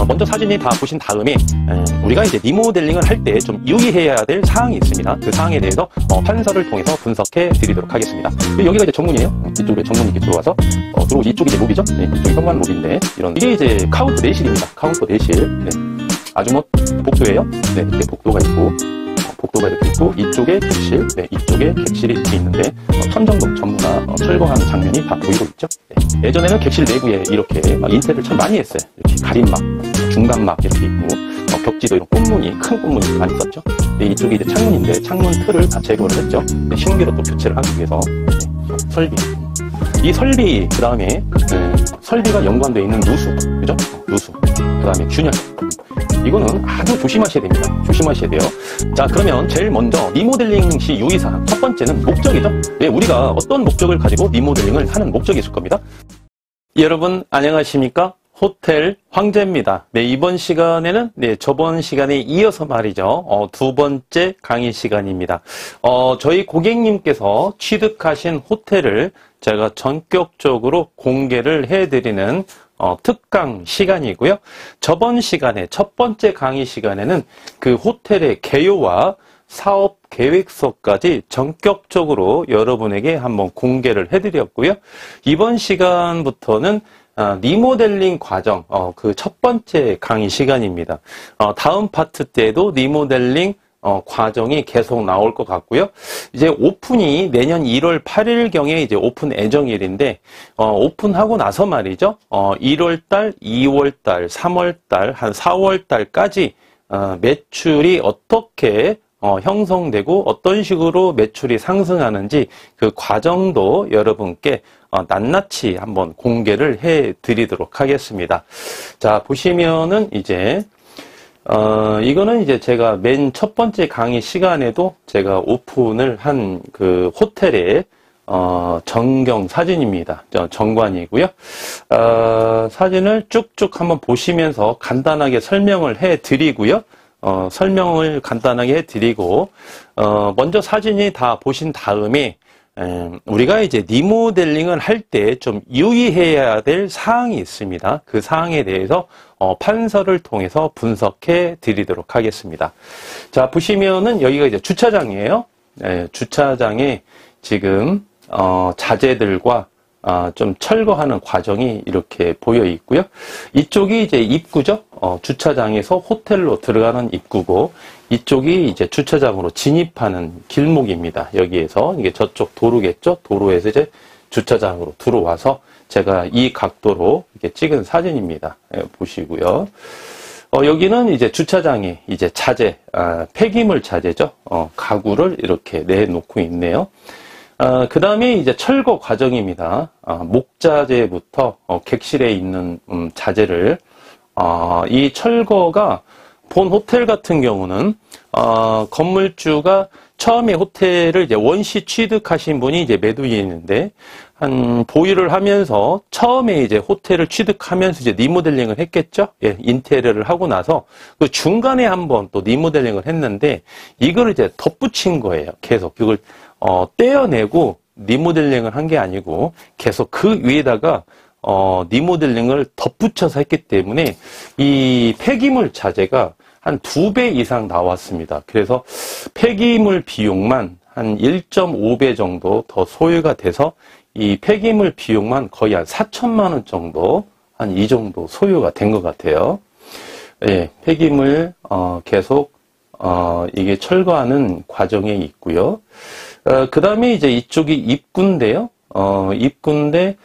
먼저 사진이 다 보신 다음에 우리가 이제 리모델링을 할 때 좀 유의해야 될 사항이 있습니다. 그 사항에 대해서 판서를 통해서 분석해 드리도록 하겠습니다. 여기가 이제 정문이에요. 이쪽으로 정문이 이렇게 들어와서 들어오시 이쪽이 이제 롭이죠. 네, 이쪽이 현관 롭인데 이게 이제 카운터 내실입니다. 카운터 내실. 네. 아주 뭐 복도예요. 네, 이렇게 복도가 있고 복도가 이렇게 있고 이쪽에 객실, 네, 이쪽에 객실이 이렇게 있는데 천정동 전부 다 철거하는 장면이 다 보이고 있죠. 네. 예전에는 객실 내부에 이렇게 인테리어를 참 많이 했어요. 이렇게 가림막, 중간막 이렇게 있고 벽지도 이런 꽃무늬, 큰 꽃무늬 많이 썼죠. 네, 이쪽이 이제 창문인데 창문 틀을 다 제거를 했죠. 네, 신기로 또 교체를 하기 위해서 네, 설비. 이 설비 그 다음에 설비가 연관되어 있는 누수, 그죠? 누수. 그 다음에 균열. 이거는 아주 조심하셔야 됩니다. 조심하셔야 돼요. 자, 그러면 제일 먼저 리모델링 시 유의사항 첫 번째는 목적이죠. 네, 우리가 어떤 목적을 가지고 리모델링을 하는 목적이 있을 겁니다. 여러분 안녕하십니까? 호텔 황제입니다. 네, 이번 시간에는 저번 시간에 이어서 말이죠. 두 번째 강의 시간입니다. 저희 고객님께서 취득하신 호텔을 제가 전격적으로 공개를 해드리는 특강 시간이고요. 저번 시간에 첫 번째 강의 시간에는 그 호텔의 개요와 사업 계획서까지 전격적으로 여러분에게 한번 공개를 해드렸고요. 이번 시간부터는 리모델링 과정, 그 첫 번째 강의 시간입니다. 다음 파트 때도 리모델링 과정이 계속 나올 것 같고요. 이제 오픈이 내년 1월 8일경에 이제 오픈 예정일인데, 오픈하고 나서 말이죠. 1월달, 2월달, 3월달, 한 4월달까지, 매출이 어떻게 형성되고 어떤 식으로 매출이 상승하는지 그 과정도 여러분께 낱낱이 한번 공개를 해 드리도록 하겠습니다. 자, 보시면은 이제 이거는 이제 제가 맨 첫 번째 강의 시간에도 제가 오픈을 한 그 호텔의 전경 사진입니다. 정관이고요. 사진을 쭉쭉 한번 보시면서 간단하게 설명을 해 드리고요. 설명을 간단하게 해 드리고 먼저 사진이 다 보신 다음에 우리가 이제 리모델링을 할 때 좀 유의해야 될 사항이 있습니다. 그 사항에 대해서 판서를 통해서 분석해 드리도록 하겠습니다. 자, 보시면은 여기가 이제 주차장이에요. 주차장에 지금 자재들과 좀 철거하는 과정이 이렇게 보여 있고요. 이쪽이 이제 입구죠. 주차장에서 호텔로 들어가는 입구고, 이쪽이 이제 주차장으로 진입하는 길목입니다. 여기에서 이게 저쪽 도로겠죠. 도로에서 이제 주차장으로 들어와서 제가 이 각도로 이렇게 찍은 사진입니다. 보시고요. 여기는 이제 주차장에 이제 자재, 폐기물 자재죠. 가구를 이렇게 내놓고 있네요. 그 다음에 이제 철거 과정입니다. 목자재부터 객실에 있는 자재를 이 철거가 본 호텔 같은 경우는 건물주가 처음에 호텔을 이제 원시 취득하신 분이 이제 매도인인데 한 보유를 하면서 처음에 이제 호텔을 취득하면서 이제 리모델링을 했겠죠. 예, 인테리어를 하고 나서 그 중간에 한번 또 리모델링을 했는데 이걸 이제 덧붙인 거예요. 계속 그걸 떼어내고 리모델링을 한 게 아니고 계속 그 위에다가 리모델링을 덧붙여서 했기 때문에 이 폐기물 자재가 한 2배 이상 나왔습니다. 그래서 폐기물 비용만 한 1.5배 정도 더 소요가 돼서 이 폐기물 비용만 거의 한 4천만 원 정도, 한 이 정도 소요가 된 것 같아요. 예, 폐기물 계속 이게 철거하는 과정에 있고요. 그 다음에 이제 이쪽이 입구인데요. 입구인데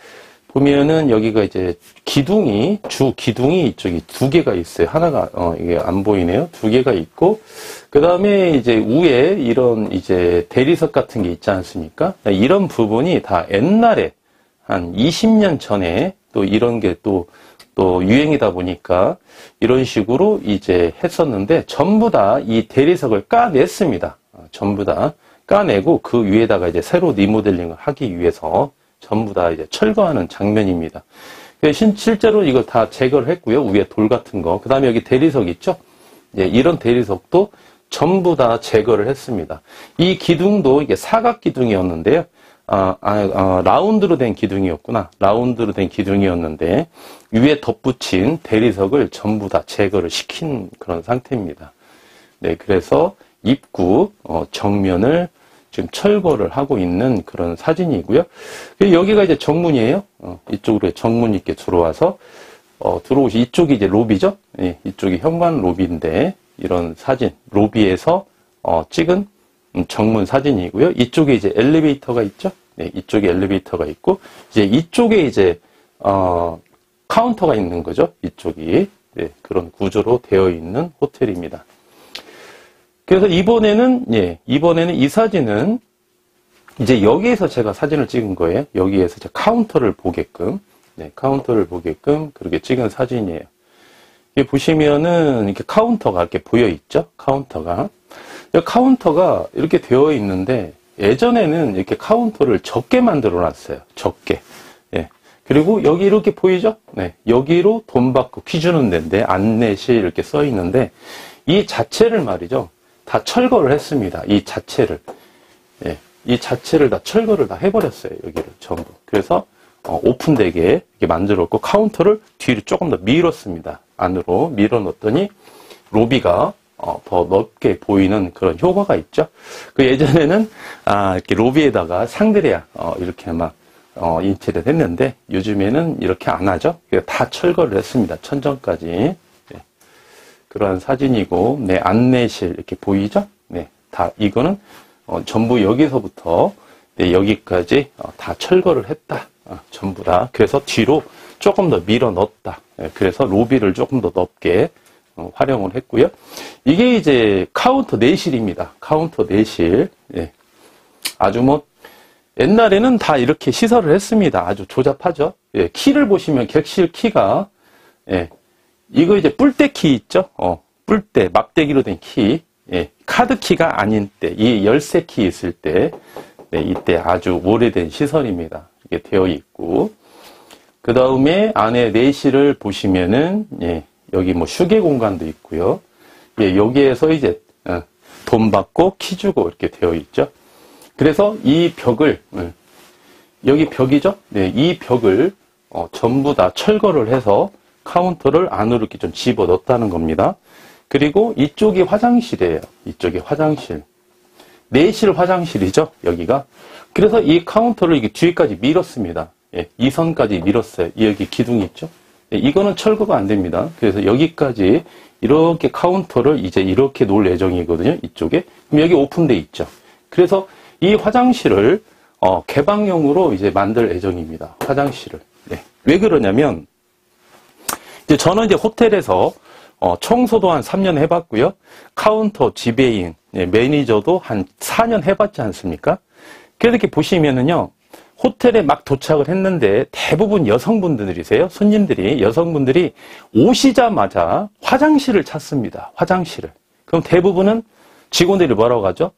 보면은 여기가 이제 기둥이, 주 기둥이 이쪽이 2개가 있어요. 하나가, 이게 안 보이네요. 2개가 있고, 그 다음에 이제 위에 이런 이제 대리석 같은 게 있지 않습니까? 이런 부분이 다 옛날에 한 20년 전에 또 이런 게 또 유행이다 보니까 이런 식으로 이제 했었는데 전부 다 이 대리석을 까냈습니다. 전부 다 까내고 그 위에다가 이제 새로 리모델링을 하기 위해서 전부 다 이제 철거하는 장면입니다. 실제로 이걸 다 제거를 했고요. 위에 돌 같은 거. 그 다음에 여기 대리석 있죠? 예, 이런 대리석도 전부 다 제거를 했습니다. 이 기둥도 이게 사각 기둥이었는데요. 라운드로 된 기둥이었구나. 라운드로 된 기둥이었는데 위에 덧붙인 대리석을 전부 다 제거를 시킨 그런 상태입니다. 네, 그래서 입구 정면을 지금 철거를 하고 있는 그런 사진이고요. 여기가 이제 정문이에요. 이쪽으로 정문 있게 들어와서 들어오시 이쪽이 이제 로비죠. 예, 이쪽이 현관 로비인데 이런 사진 로비에서 찍은 정문 사진이고요. 이쪽에 이제 엘리베이터가 있죠. 네, 이쪽에 엘리베이터가 있고 이제 이쪽에 이제 카운터가 있는 거죠. 이쪽이 네, 그런 구조로 되어 있는 호텔입니다. 그래서 이번에는 이 사진은 이제 여기에서 제가 사진을 찍은 거예요. 여기에서 이제 카운터를 보게끔, 네, 카운터를 보게끔 그렇게 찍은 사진이에요. 여기 보시면은 이렇게 카운터가 이렇게 보여 있죠. 카운터가 이렇게 되어 있는데 예전에는 이렇게 카운터를 적게 만들어 놨어요. 적게. 예. 그리고 여기 이렇게 보이죠? 네. 여기로 돈 받고 키 주는 데인데 안내실 이렇게 써 있는데 이 자체를 말이죠. 다 철거를 했습니다. 이 자체를. 예. 이 자체를 다 철거를 다 해버렸어요. 여기를 전부. 그래서 오픈되게 이렇게 만들었고 카운터를 뒤로 조금 더 밀었습니다. 안으로 밀어 넣었더니 로비가 더 넓게 보이는 그런 효과가 있죠. 그 예전에는 이렇게 로비에다가 샹드리아 이렇게 막 인테리어를 했는데 요즘에는 이렇게 안 하죠. 다 철거를 했습니다. 천정까지. 네. 그러한 사진이고, 네, 안내실 이렇게 보이죠? 네, 다 이거는 전부 여기서부터 네, 여기까지 다 철거를 했다. 전부 다. 그래서 뒤로 조금 더 밀어 넣었다. 네, 그래서 로비를 조금 더 넓게 활용을 했고요. 이게 이제 카운터 내실입니다. 카운터 내실. 예. 아주 뭐 옛날에는 다 이렇게 시설을 했습니다. 아주 조잡하죠. 예. 키를 보시면 객실 키가 예. 이거 이제 뿔대 키 있죠. 뿔대 막대기로 된 키. 예. 카드 키가 아닌 때, 이 열쇠 키 있을 때, 네, 이때 아주 오래된 시설입니다. 이게 되어 있고, 그 다음에 안에 내실을 보시면은 예. 여기 뭐 휴게 공간도 있고요. 예, 여기에서 이제 돈 받고 키 주고 이렇게 되어 있죠. 그래서 이 벽을 여기 벽이죠. 네, 이 벽을 전부 다 철거를 해서 카운터를 안으로 이렇게 좀 집어 넣었다는 겁니다. 그리고 이쪽이 화장실이에요. 이쪽이 화장실. 내실 화장실이죠. 여기가. 그래서 이 카운터를 이게 뒤에까지 밀었습니다. 예, 이 선까지 밀었어요. 여기 기둥이 있죠. 이거는 철거가 안 됩니다. 그래서 여기까지 이렇게 카운터를 이제 이렇게 놓을 예정이거든요. 이쪽에. 그럼 여기 오픈돼 있죠. 그래서 이 화장실을 개방형으로 이제 만들 예정입니다. 화장실을. 네. 왜 그러냐면 이제 저는 이제 호텔에서 청소도 한 3년 해봤고요. 카운터 지배인, 매니저도 한 4년 해봤지 않습니까? 그래서 이렇게 보시면은요. 호텔에 막 도착을 했는데 대부분 여성분들이세요. 손님들이, 여성분들이 오시자마자 화장실을 찾습니다. 화장실을. 그럼 대부분은 직원들이 뭐라고 하죠?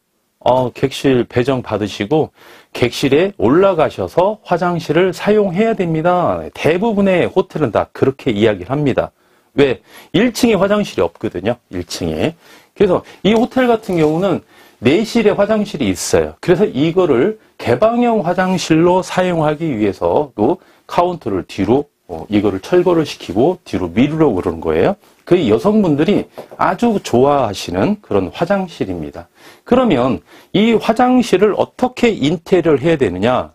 객실 배정 받으시고 객실에 올라가셔서 화장실을 사용해야 됩니다. 대부분의 호텔은 다 그렇게 이야기를 합니다. 왜? 1층에 화장실이 없거든요. 1층에. 그래서 이 호텔 같은 경우는 내실에 화장실이 있어요. 그래서 이거를 개방형 화장실로 사용하기 위해서도 카운터를 뒤로 이거를 철거를 시키고 뒤로 미루려고 그러는 거예요. 그 여성분들이 아주 좋아하시는 그런 화장실입니다. 그러면 이 화장실을 어떻게 인테리어를 해야 되느냐?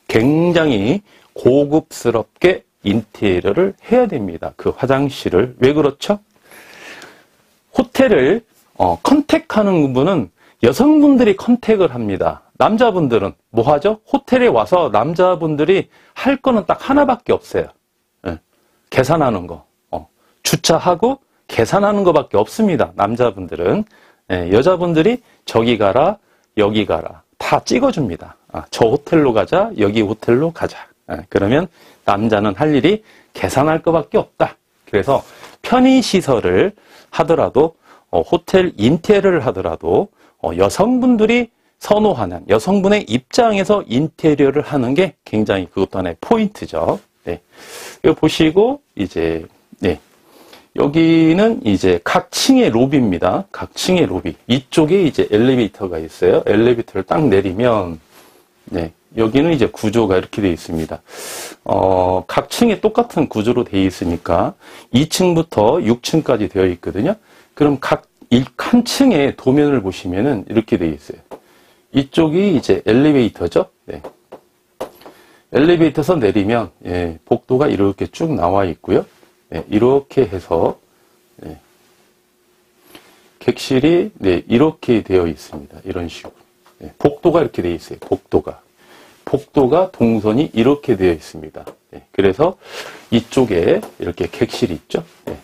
굉장히 고급스럽게 인테리어를 해야 됩니다. 그 화장실을. 왜 그렇죠? 호텔을 컨택하는 분은 여성분들이 컨택을 합니다. 남자분들은 뭐 하죠? 호텔에 와서 남자분들이 할 거는 딱 하나밖에 없어요. 예. 계산하는 거. 주차하고 계산하는 거밖에 없습니다. 남자분들은. 예. 여자분들이 저기 가라, 여기 가라. 다 찍어줍니다. 저 호텔로 가자, 여기 호텔로 가자. 예. 그러면 남자는 할 일이 계산할 거밖에 없다. 그래서 편의시설을 하더라도 호텔 인테리어를 하더라도 여성분들이 선호하는 여성분의 입장에서 인테리어를 하는 게 굉장히 그것도 하나의 포인트죠. 네. 이거 보시고 이제 네. 여기는 이제 각 층의 로비입니다. 각 층의 로비. 이쪽에 이제 엘리베이터가 있어요. 엘리베이터를 딱 내리면 네, 여기는 이제 구조가 이렇게 되어 있습니다. 각 층에 똑같은 구조로 되어 있으니까 2층부터 6층까지 되어 있거든요. 그럼 한 층의 도면을 보시면은 이렇게 되어 있어요. 이쪽이 이제 엘리베이터죠. 네. 엘리베이터에서 내리면, 예, 복도가 이렇게 쭉 나와 있고요. 네, 이렇게 해서, 네, 객실이, 네, 이렇게 되어 있습니다. 이런 식으로. 네, 복도가 이렇게 되어 있어요. 복도가 동선이 이렇게 되어 있습니다. 네, 그래서 이쪽에 이렇게 객실이 있죠. 네,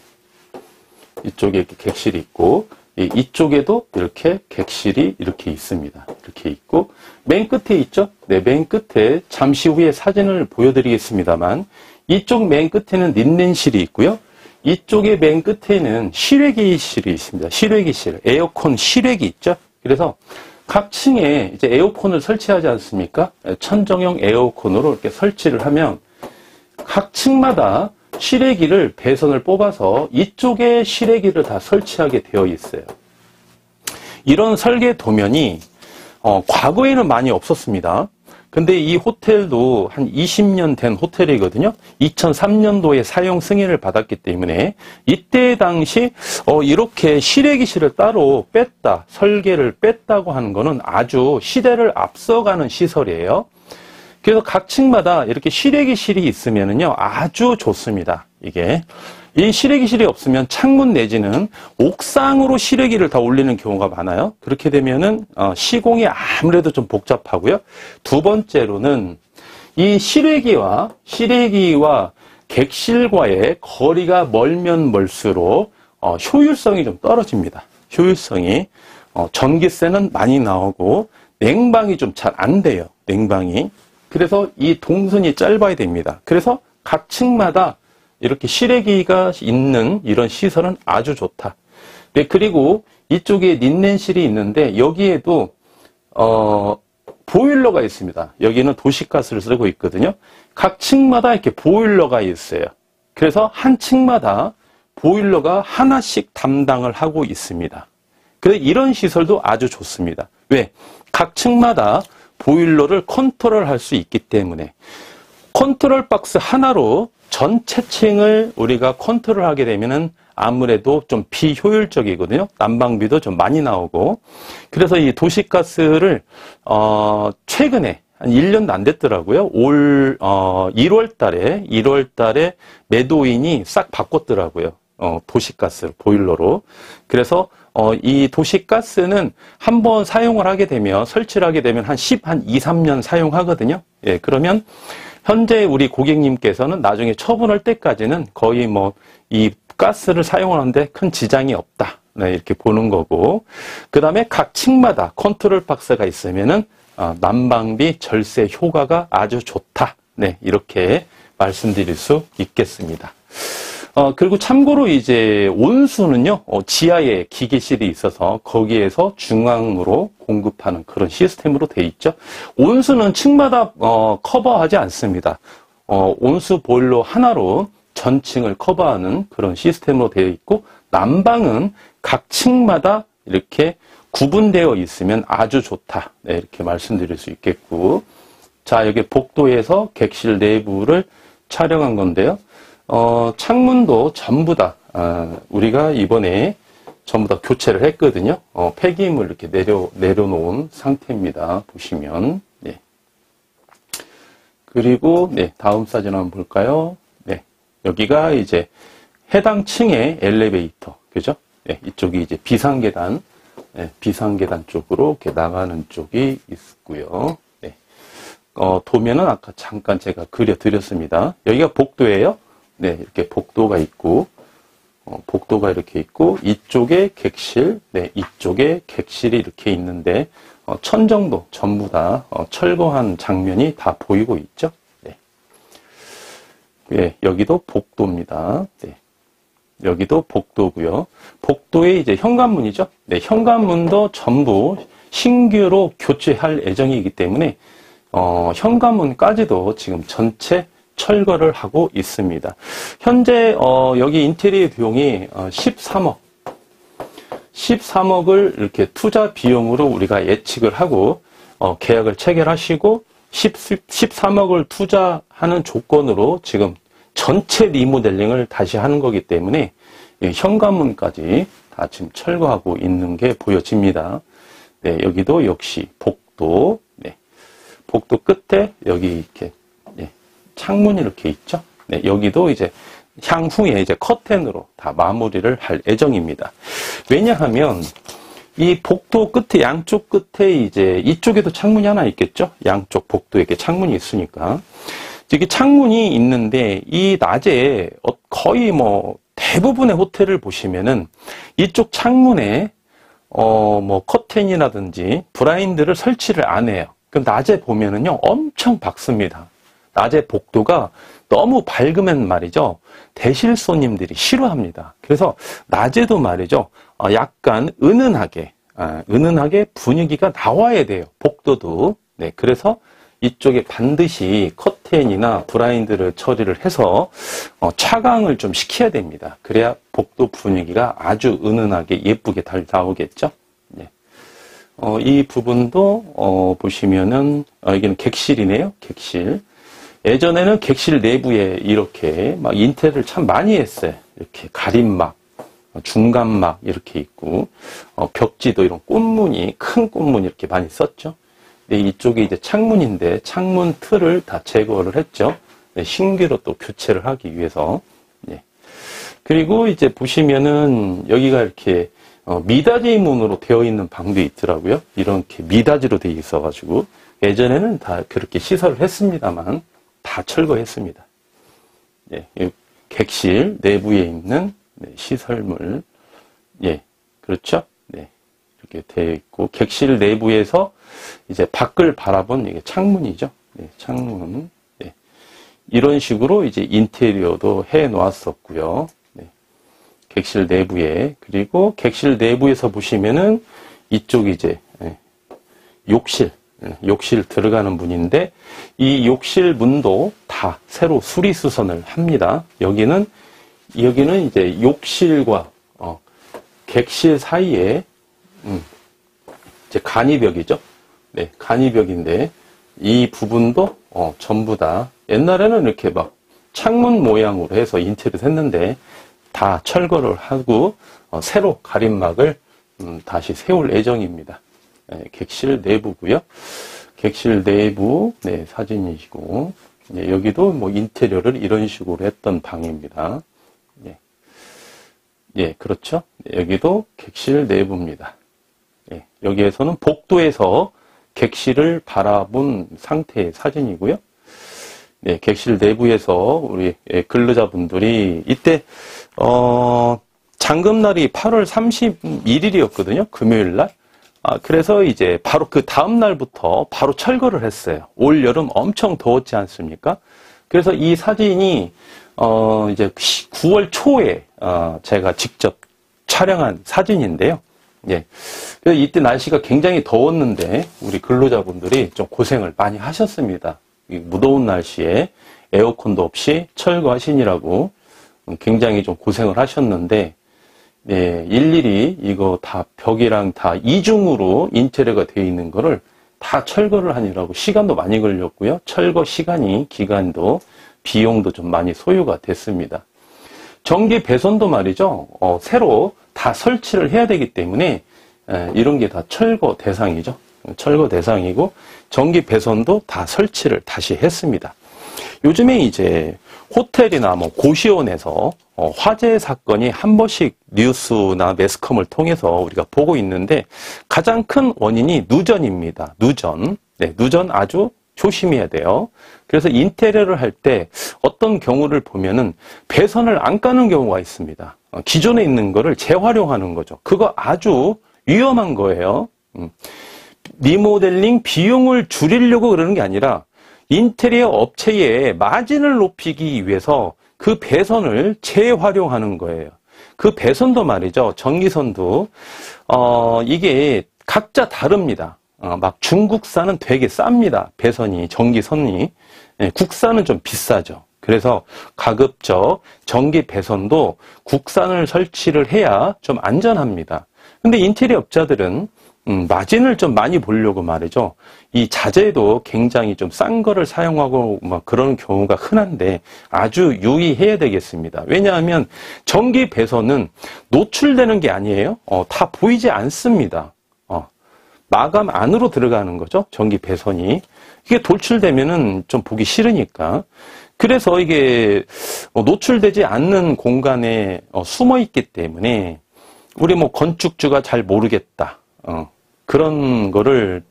이쪽에 이렇게 객실이 있고, 이쪽에도 이렇게 객실이 이렇게 있습니다. 이렇게 있고, 맨 끝에 있죠? 네, 맨 끝에 잠시 후에 사진을 보여드리겠습니다만, 이쪽 맨 끝에는 린넨실이 있고요. 이쪽의 맨 끝에는 실외기실이 있습니다. 실외기실, 에어컨 실외기 있죠? 그래서 각 층에 이제 에어컨을 설치하지 않습니까? 천정형 에어컨으로 이렇게 설치를 하면 각 층마다 실외기를 배선을 뽑아서 이쪽에 실외기를 다 설치하게 되어 있어요. 이런 설계 도면이 과거에는 많이 없었습니다. 근데 이 호텔도 한 20년 된 호텔이거든요. 2003년도에 사용 승인을 받았기 때문에 이때 당시 이렇게 실외기실을 따로 뺐다, 설계를 뺐다고 하는 거는 아주 시대를 앞서가는 시설이에요. 그래서 각 층마다 이렇게 실외기실이 있으면은요, 아주 좋습니다. 이게. 이 실외기실이 없으면 창문 내지는 옥상으로 실외기를 다 올리는 경우가 많아요. 그렇게 되면은, 시공이 아무래도 좀 복잡하고요. 두 번째로는 이 실외기와 객실과의 거리가 멀면 멀수록, 효율성이 좀 떨어집니다. 효율성이. 전기세는 많이 나오고, 냉방이 좀 잘 안 돼요. 냉방이. 그래서 이 동선이 짧아야 됩니다. 그래서 각 층마다 이렇게 실외기가 있는 이런 시설은 아주 좋다. 네, 그리고 이쪽에 린넨실이 있는데 여기에도 보일러가 있습니다. 여기는 도시가스를 쓰고 있거든요. 각 층마다 이렇게 보일러가 있어요. 그래서 한 층마다 보일러가 하나씩 담당을 하고 있습니다. 그래서 이런 시설도 아주 좋습니다. 왜? 각 층마다 보일러를 컨트롤할 수 있기 때문에 컨트롤 박스 하나로 전체 층을 우리가 컨트롤하게 되면은 아무래도 좀 비효율적이거든요. 난방비도 좀 많이 나오고. 그래서 이 도시가스를 최근에 한 1년도 안 됐더라고요. 올 1월 달에 매도인이 싹 바꿨더라고요. 도시가스 보일러로. 그래서 이 도시가스는 한번 사용을 하게 되면, 설치를 하게 되면 한 2, 3년 사용하거든요. 예, 그러면 현재 우리 고객님께서는 나중에 처분할 때까지는 거의 이 가스를 사용하는데 큰 지장이 없다. 네, 이렇게 보는 거고. 그 다음에 각 층마다 컨트롤 박스가 있으면은, 난방비 절세 효과가 아주 좋다. 네, 이렇게 말씀드릴 수 있겠습니다. 그리고 참고로 이제 온수는요, 지하에 기계실이 있어서 거기에서 중앙으로 공급하는 그런 시스템으로 돼 있죠. 온수는 층마다 커버하지 않습니다. 온수 보일러 하나로 전층을 커버하는 그런 시스템으로 되어 있고, 난방은 각 층마다 이렇게 구분되어 있으면 아주 좋다. 네, 이렇게 말씀드릴 수 있겠고. 자, 여기 복도에서 객실 내부를 촬영한 건데요. 창문도 전부 다, 우리가 이번에 전부 다 교체를 했거든요. 폐기임을 이렇게 내려놓은 상태입니다. 보시면. 네. 그리고, 네, 다음 사진 한번 볼까요? 네. 여기가 이제 해당 층의 엘리베이터. 그죠? 네. 이쪽이 이제 비상계단. 네, 비상계단 쪽으로 이렇게 나가는 쪽이 있고요. 네. 도면은 아까 잠깐 제가 그려드렸습니다. 여기가 복도예요. 네, 이렇게 복도가 있고, 복도가 이렇게 있고, 이쪽에 객실, 네, 이쪽에 객실이 이렇게 있는데, 천정도 전부 다 철거한 장면이 다 보이고 있죠. 네. 네, 여기도 복도입니다. 네. 여기도 복도고요. 복도에 이제 현관문이죠. 네, 현관문도 전부 신규로 교체할 예정이기 때문에, 현관문까지도 지금 전체 철거를 하고 있습니다. 현재 여기 인테리어 비용이 13억을 이렇게 투자 비용으로 우리가 예측을 하고 계약을 체결하시고 13억을 투자하는 조건으로 지금 전체 리모델링을 다시 하는 거기 때문에 현관문까지 다 지금 철거하고 있는 게 보여집니다. 네, 여기도 역시 복도, 네, 복도 끝에 여기 이렇게 네, 창문이 이렇게 있죠. 네, 여기도 이제 향후에 이제 커튼으로 다 마무리를 할 예정입니다. 왜냐하면 이 복도 끝에, 양쪽 끝에 이제 이쪽에도 창문이 하나 있겠죠? 양쪽 복도에 이렇게 창문이 있으니까. 이게 창문이 있는데 이 낮에 거의 뭐 대부분의 호텔을 보시면은 이쪽 창문에 뭐 커튼이라든지 블라인드를 설치를 안 해요. 그럼 낮에 보면은요 엄청 밝습니다. 낮에 복도가 너무 밝으면 말이죠 대실 손님들이 싫어합니다. 그래서 낮에도 말이죠 약간 은은하게 분위기가 나와야 돼요. 복도도. 네, 그래서 이쪽에 반드시 커튼이나 블라인드를 처리를 해서 차광을 좀 시켜야 됩니다. 그래야 복도 분위기가 아주 은은하게 예쁘게 잘 나오겠죠. 네. 이 부분도 보시면은 여기는 객실이네요. 객실. 예전에는 객실 내부에 이렇게 막 인테리어를 참 많이 했어요. 이렇게 가림막, 중간막 이렇게 있고 벽지도 이런 꽃무늬, 큰 꽃무늬 이렇게 많이 썼죠. 네, 이쪽이 이제 창문인데 창문 틀을 다 제거를 했죠. 네, 신규로 또 교체를 하기 위해서. 네. 그리고 이제 보시면은 여기가 이렇게 미닫이 문으로 되어 있는 방도 있더라고요. 이렇게 미닫이로 되어 있어가지고 예전에는 다 그렇게 시설을 했습니다만 다 철거했습니다. 예, 객실 내부에 있는 시설물, 예, 그렇죠? 네, 이렇게 되어 있고 객실 내부에서 이제 밖을 바라본 이게 창문이죠. 네, 창문. 네, 이런 식으로 이제 인테리어도 해 놓았었고요. 네, 객실 내부에 그리고 객실 내부에서 보시면은 이쪽이 이제 욕실 들어가는 문인데 이 욕실 문도 다 새로 수리수선을 합니다. 여기는 이제 욕실과 객실 사이에 이제 간이벽이죠. 네, 간이벽인데 이 부분도 전부 다 옛날에는 이렇게 막 창문 모양으로 해서 인테리어를 했는데 다 철거를 하고 새로 가림막을 다시 세울 예정입니다. 네, 객실 내부고요. 객실 내부 네, 사진이시고 네, 여기도 뭐 인테리어를 이런 식으로 했던 방입니다. 네, 예, 그렇죠. 네, 여기도 객실 내부입니다. 네, 여기에서는 복도에서 객실을 바라본 상태의 사진이고요. 네, 객실 내부에서 우리 근로자분들이 이때 잔금날이 8월 31일이었거든요. 금요일 날. 그래서 이제 바로 그 다음 날부터 바로 철거를 했어요. 올 여름 엄청 더웠지 않습니까? 그래서 이 사진이 이제 9월 초에 제가 직접 촬영한 사진인데요. 예. 그래서 이때 날씨가 굉장히 더웠는데 우리 근로자분들이 좀 고생을 많이 하셨습니다. 이 무더운 날씨에 에어컨도 없이 철거하시느라고 굉장히 좀 고생을 하셨는데 네, 일일이 이거 다 벽이랑 다 이중으로 인테리어가 되어 있는 거를 다 철거를 하느라고 시간도 많이 걸렸고요. 철거 시간이, 기간도, 비용도 좀 많이 소요가 됐습니다. 전기 배선도 말이죠. 새로 다 설치를 해야 되기 때문에 이런 게 다 철거 대상이죠. 철거 대상이고 전기 배선도 다 설치를 다시 했습니다. 요즘에 이제 호텔이나 뭐 고시원에서 화재 사건이 한 번씩 뉴스나 매스컴을 통해서 우리가 보고 있는데 가장 큰 원인이 누전입니다. 누전. 네, 누전 아주 조심해야 돼요. 그래서 인테리어를 할 때 어떤 경우를 보면은 배선을 안 까는 경우가 있습니다. 기존에 있는 거를 재활용하는 거죠. 그거 아주 위험한 거예요. 리모델링 비용을 줄이려고 그러는 게 아니라 인테리어 업체의 마진을 높이기 위해서 그 배선을 재활용하는 거예요. 그 배선도 말이죠. 전기선도 이게 각자 다릅니다. 막 중국산은 되게 쌉니다. 배선이, 전기선이. 국산은 좀 비싸죠. 그래서 가급적 전기 배선도 국산을 설치를 해야 좀 안전합니다. 근데 인테리어 업자들은 마진을 좀 많이 보려고 말이죠. 이 자재도 굉장히 좀 싼 거를 사용하고 막 그런 경우가 흔한데 아주 유의해야 되겠습니다. 왜냐하면 전기 배선은 노출되는 게 아니에요. 다 보이지 않습니다. 마감 안으로 들어가는 거죠. 전기 배선이. 이게 돌출되면은 좀 보기 싫으니까. 그래서 이게 노출되지 않는 공간에 숨어 있기 때문에 우리 뭐 건축주가 잘 모르겠다. 그런 거를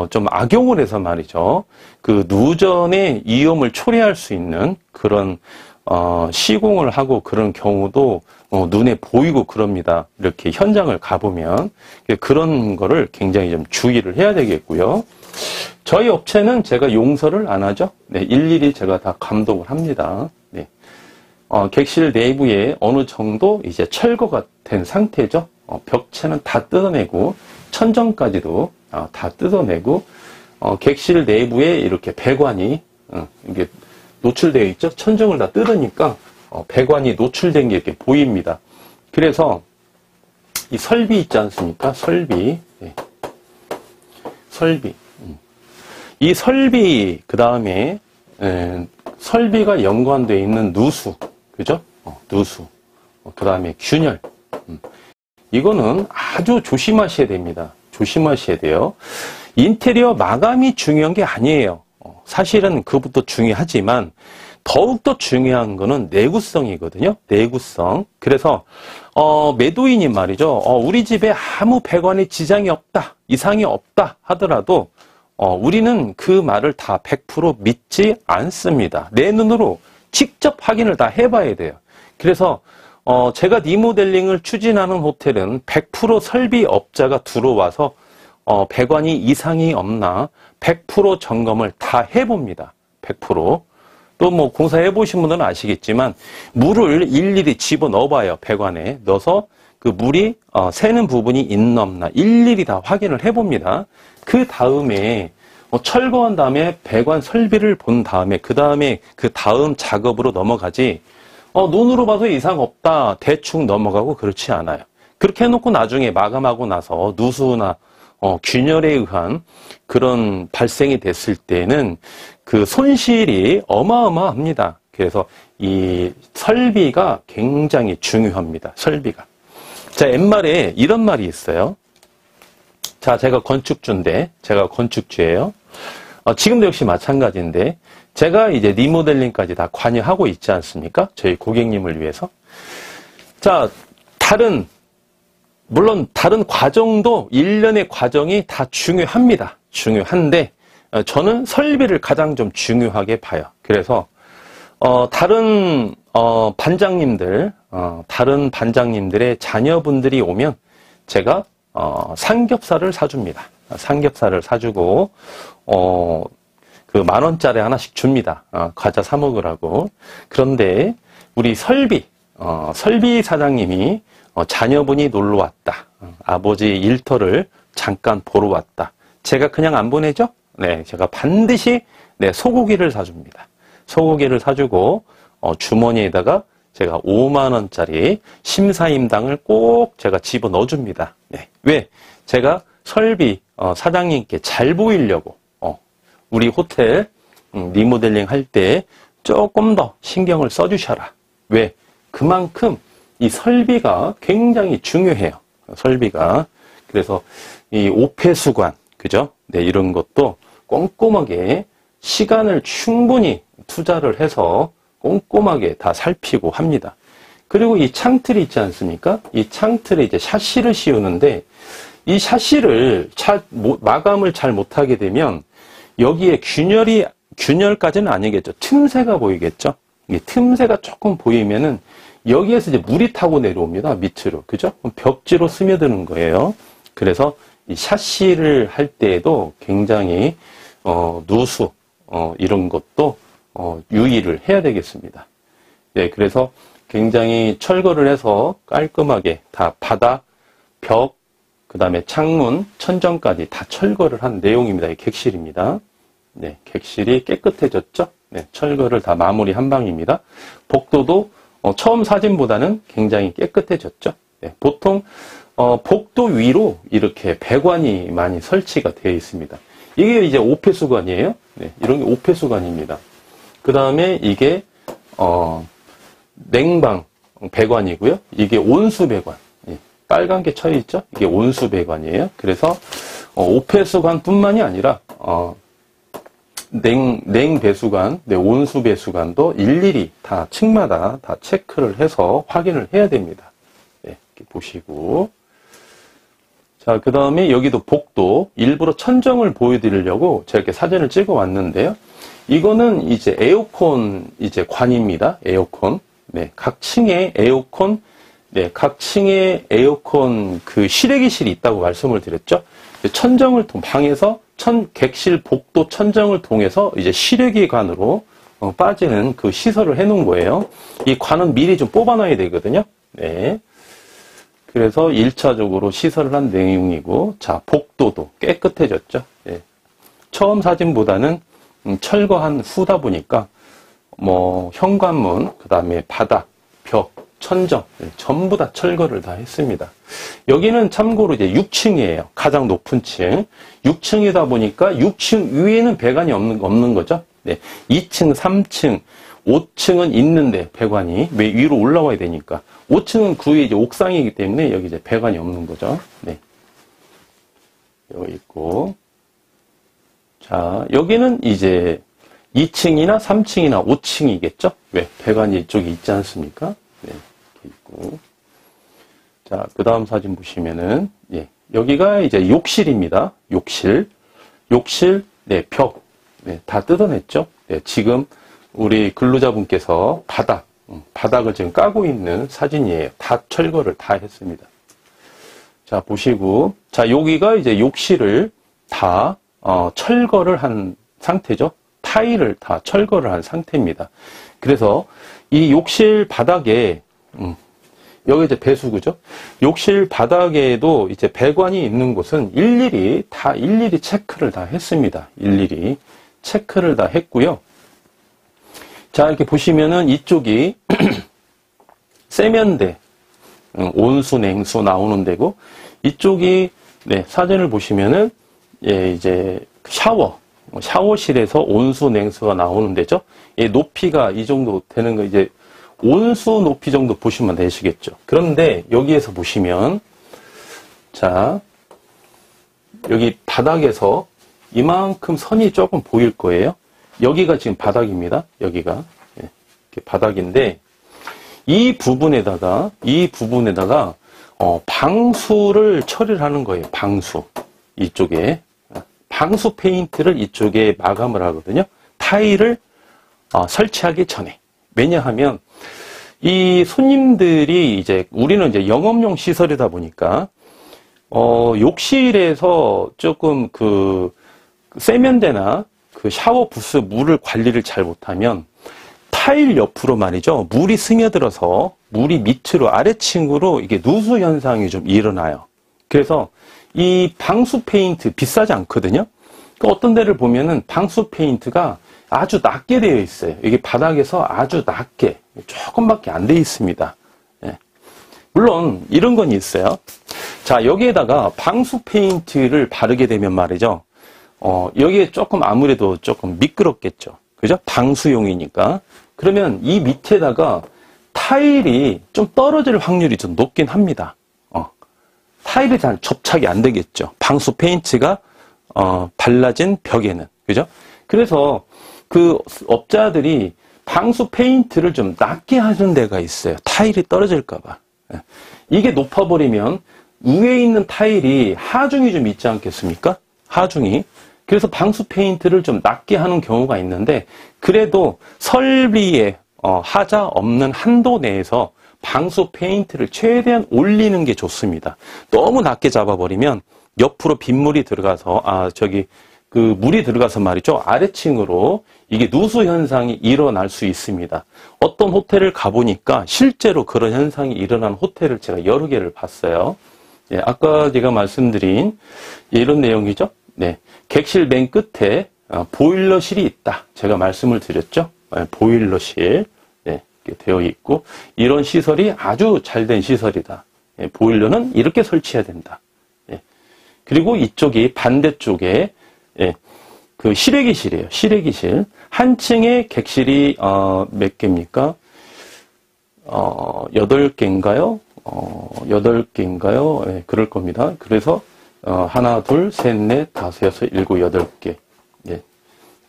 좀 악용을 해서 말이죠. 그 누전의 위험을 초래할 수 있는 그런 시공을 하고 그런 경우도 눈에 보이고 그럽니다. 이렇게 현장을 가보면 그런 거를 굉장히 좀 주의를 해야 되겠고요. 저희 업체는 제가 용서를 안 하죠. 네, 일일이 제가 다 감독을 합니다. 네. 객실 내부에 어느 정도 이제 철거가 된 상태죠. 벽체는 다 뜯어내고 천정까지도 다 뜯어내고 객실 내부에 이렇게 배관이 이게 노출되어 있죠. 천정을 다 뜯으니까 배관이 노출된 게 이렇게 보입니다. 그래서 이 설비 있지 않습니까? 설비. 네. 설비. 이 설비 그 다음에 설비가 연관되어 있는 누수, 그죠? 누수. 그 다음에 균열. 이거는 아주 조심하셔야 됩니다. 조심하셔야 돼요. 인테리어 마감이 중요한 게 아니에요. 사실은 그것도 중요하지만 더욱더 중요한 거는 내구성이거든요. 내구성. 그래서 매도인이 말이죠. 우리 집에 아무 배관에 지장이 없다, 이상이 없다 하더라도 우리는 그 말을 다 100% 믿지 않습니다. 내 눈으로 직접 확인을 다 해봐야 돼요. 그래서 제가 리모델링을 추진하는 호텔은 100% 설비업자가 들어와서 배관이 이상이 없나 100% 점검을 다 해봅니다. 100%. 또 뭐 공사해 보신 분들은 아시겠지만 물을 일일이 집어 넣어봐요. 배관에 넣어서 그 물이 새는 부분이 있나 없나 일일이 다 확인을 해봅니다. 그 다음에 철거한 다음에 배관 설비를 본 다음에 그 다음에 그 다음 작업으로 넘어가지 눈으로 봐서 이상 없다 대충 넘어가고 그렇지 않아요. 그렇게 해놓고 나중에 마감하고 나서 누수나 균열에 의한 그런 발생이 됐을 때는 그 손실이 어마어마합니다. 그래서 이 설비가 굉장히 중요합니다. 설비가. 자, 옛말에 이런 말이 있어요. 자, 제가 건축주인데, 제가 건축주예요. 지금도 역시 마찬가지인데, 제가 이제 리모델링까지 다 관여하고 있지 않습니까? 저희 고객님을 위해서. 자, 물론 다른 과정도 일련의 과정이 다 중요합니다. 중요한데 저는 설비를 가장 좀 중요하게 봐요. 그래서 다른 다른 반장님들의 자녀분들이 오면 제가 삼겹살을 사줍니다. 삼겹살을 사주고 그 10,000원짜리 하나씩 줍니다. 과자 사 먹으라고. 그런데 우리 설비 사장님이 자녀분이 놀러 왔다. 아버지 일터를 잠깐 보러 왔다. 제가 그냥 안 보내죠? 네, 제가 반드시 소고기를 사줍니다. 소고기를 사주고 주머니에다가 제가 50,000원짜리 심사임당을 꼭 제가 집어 넣어줍니다. 네. 왜? 제가 설비 사장님께 잘 보이려고 우리 호텔 리모델링 할 때 조금 더 신경을 써주셔라. 왜? 그만큼 이 설비가 굉장히 중요해요. 설비가. 그래서 이 오폐수관, 그죠? 네, 이런 것도 꼼꼼하게 시간을 충분히 투자를 해서 꼼꼼하게 다 살피고 합니다. 그리고 이 창틀이 있지 않습니까? 이 창틀에 이제 샤시를 씌우는데 이 샤시를 마감을 잘 못하게 되면 여기에 균열까지는 아니겠죠. 틈새가 보이겠죠? 이 틈새가 조금 보이면은 여기에서 이제 물이 타고 내려옵니다. 밑으로. 그죠? 벽지로 스며드는 거예요. 그래서 이 샤시를 할 때에도 굉장히, 누수, 이런 것도, 유의를 해야 되겠습니다. 네, 그래서 굉장히 철거를 해서 깔끔하게 다 바닥, 벽, 그 다음에 창문, 천정까지 다 철거를 한 내용입니다. 이 객실입니다. 네, 객실이 깨끗해졌죠? 네, 철거를 다 마무리 한 방입니다. 복도도 처음 사진보다는 굉장히 깨끗해졌죠. 네, 보통 복도 위로 이렇게 배관이 많이 설치가 되어 있습니다. 이게 이제 오폐수관이에요. 네, 이런 게 오폐수관입니다. 그 다음에 이게, 냉방 배관이고요. 이게 온수배관. 예, 빨간 게 쳐져 있죠? 이게 온수배관이에요. 그래서, 오폐수관 뿐만이 아니라, 냉배수관, 네, 온수배수관도 일일이 다 층마다 다 체크를 해서 확인을 해야 됩니다. 네, 이렇게 보시고. 자, 그 다음에 여기도 복도, 일부러 천정을 보여드리려고 제가 이렇게 사진을 찍어 왔는데요. 이거는 이제 에어컨 이제 관입니다. 에어컨. 네, 각 층에 에어컨, 네, 각 층에 에어컨 그 실외기실이 있다고 말씀을 드렸죠. 천정을 방에서 객실 복도 천정을 통해서 이제 실외기관으로 빠지는 그 시설을 해 놓은 거예요. 이 관은 미리 좀 뽑아놔야 되거든요. 네. 그래서 1차적으로 시설을 한 내용이고, 자, 복도도 깨끗해졌죠. 예. 처음 사진보다는 철거한 후다 보니까, 현관문, 그 다음에 바닥, 벽, 천정, 예, 전부 다 철거를 다 했습니다. 여기는 참고로 이제 6층이에요. 가장 높은 층. 6층이다 보니까 6층 위에는 배관이 없는 거죠. 네. 2층, 3층, 5층은 있는데 배관이 왜 위로 올라와야 되니까 5층은 그 위에 이제 옥상이기 때문에 여기 이제 배관이 없는 거죠. 네. 여기 있고. 자, 여기는 이제 2층이나 3층이나 5층이겠죠? 왜? 배관이 이쪽에 있지 않습니까? 네. 이렇게 있고. 자, 그 다음 사진 보시면은, 예. 여기가 이제 욕실입니다. 욕실. 네, 벽. 네, 다 뜯어냈죠? 네, 지금 우리 근로자분께서 바닥을 지금 까고 있는 사진이에요. 다 철거를 다 했습니다. 자, 보시고. 자, 여기가 이제 욕실을 다, 철거를 한 상태죠. 타일을 다 철거를 한 상태입니다. 그래서 이 욕실 바닥에, 여기 이제 배수구죠. 욕실 바닥에도 이제 배관이 있는 곳은 일일이 체크를 다 했습니다. 일일이 체크를 다 했고요. 자, 이렇게 보시면은 이쪽이 세면대, 온수, 냉수 나오는 데고, 이쪽이, 네, 사진을 보시면은, 예, 이제 샤워실에서 온수, 냉수가 나오는 데죠. 예, 높이가 이 정도 되는 거, 이제 온수 높이 정도 보시면 되시겠죠. 그런데 여기에서 보시면, 자, 여기 바닥에서 이만큼 선이 조금 보일 거예요. 여기가 지금 바닥입니다. 여기가. 예, 이렇게 바닥인데, 이 부분에다가, 방수를 처리를 하는 거예요. 방수. 이쪽에. 방수 페인트를 이쪽에 마감을 하거든요. 타일을 설치하기 전에. 왜냐하면, 이 손님들이 우리는 이제 영업용 시설이다 보니까, 욕실에서 조금 세면대나 샤워 부스 물을 관리를 잘 못하면 타일 옆으로 말이죠. 물이 스며들어서 물이 밑으로 아래층으로 이게 누수 현상이 좀 일어나요. 그래서 이 방수 페인트 비싸지 않거든요. 그러니까 어떤 데를 보면은 방수 페인트가 아주 낮게 되어 있어요. 이게 바닥에서 아주 낮게 조금밖에 안 되어 있습니다. 예. 물론 이런 건 있어요. 자, 여기에다가 방수 페인트를 바르게 되면 말이죠. 여기에 조금 아무래도 조금 미끄럽겠죠. 그죠? 방수용이니까. 그러면 이 밑에다가 타일이 좀 떨어질 확률이 좀 높긴 합니다. 타일이 잘 접착이 안 되겠죠. 방수 페인트가, 발라진 벽에는. 그죠? 그래서 그 업자들이 방수 페인트를 좀 낮게 하는 데가 있어요. 타일이 떨어질까봐. 이게 높아버리면 위에 있는 타일이 하중이 좀 있지 않겠습니까? 하중이. 그래서 방수 페인트를 좀 낮게 하는 경우가 있는데, 그래도 설비에 하자 없는 한도 내에서 방수 페인트를 최대한 올리는 게 좋습니다. 너무 낮게 잡아버리면 옆으로 빗물이 들어가서 물이 들어가서 말이죠. 아래층으로 이게 누수 현상이 일어날 수 있습니다. 어떤 호텔을 가보니까 실제로 그런 현상이 일어난 호텔을 제가 여러 개를 봤어요. 예, 아까 제가 말씀드린 이런 내용이죠. 네, 객실 맨 끝에 보일러실이 있다. 제가 말씀을 드렸죠. 네, 보일러실. 네, 이렇게 되어 있고, 이런 시설이 아주 잘된 시설이다. 예, 보일러는 이렇게 설치해야 된다. 예. 그리고 이쪽이 반대쪽에 예, 그 실외기실이에요. 실외기실. 한 층에 객실이 몇 개입니까? 8개인가요? 8개인가요? 예, 그럴 겁니다. 그래서 하나, 둘, 셋, 넷, 다섯, 여섯, 일곱, 8개. 예.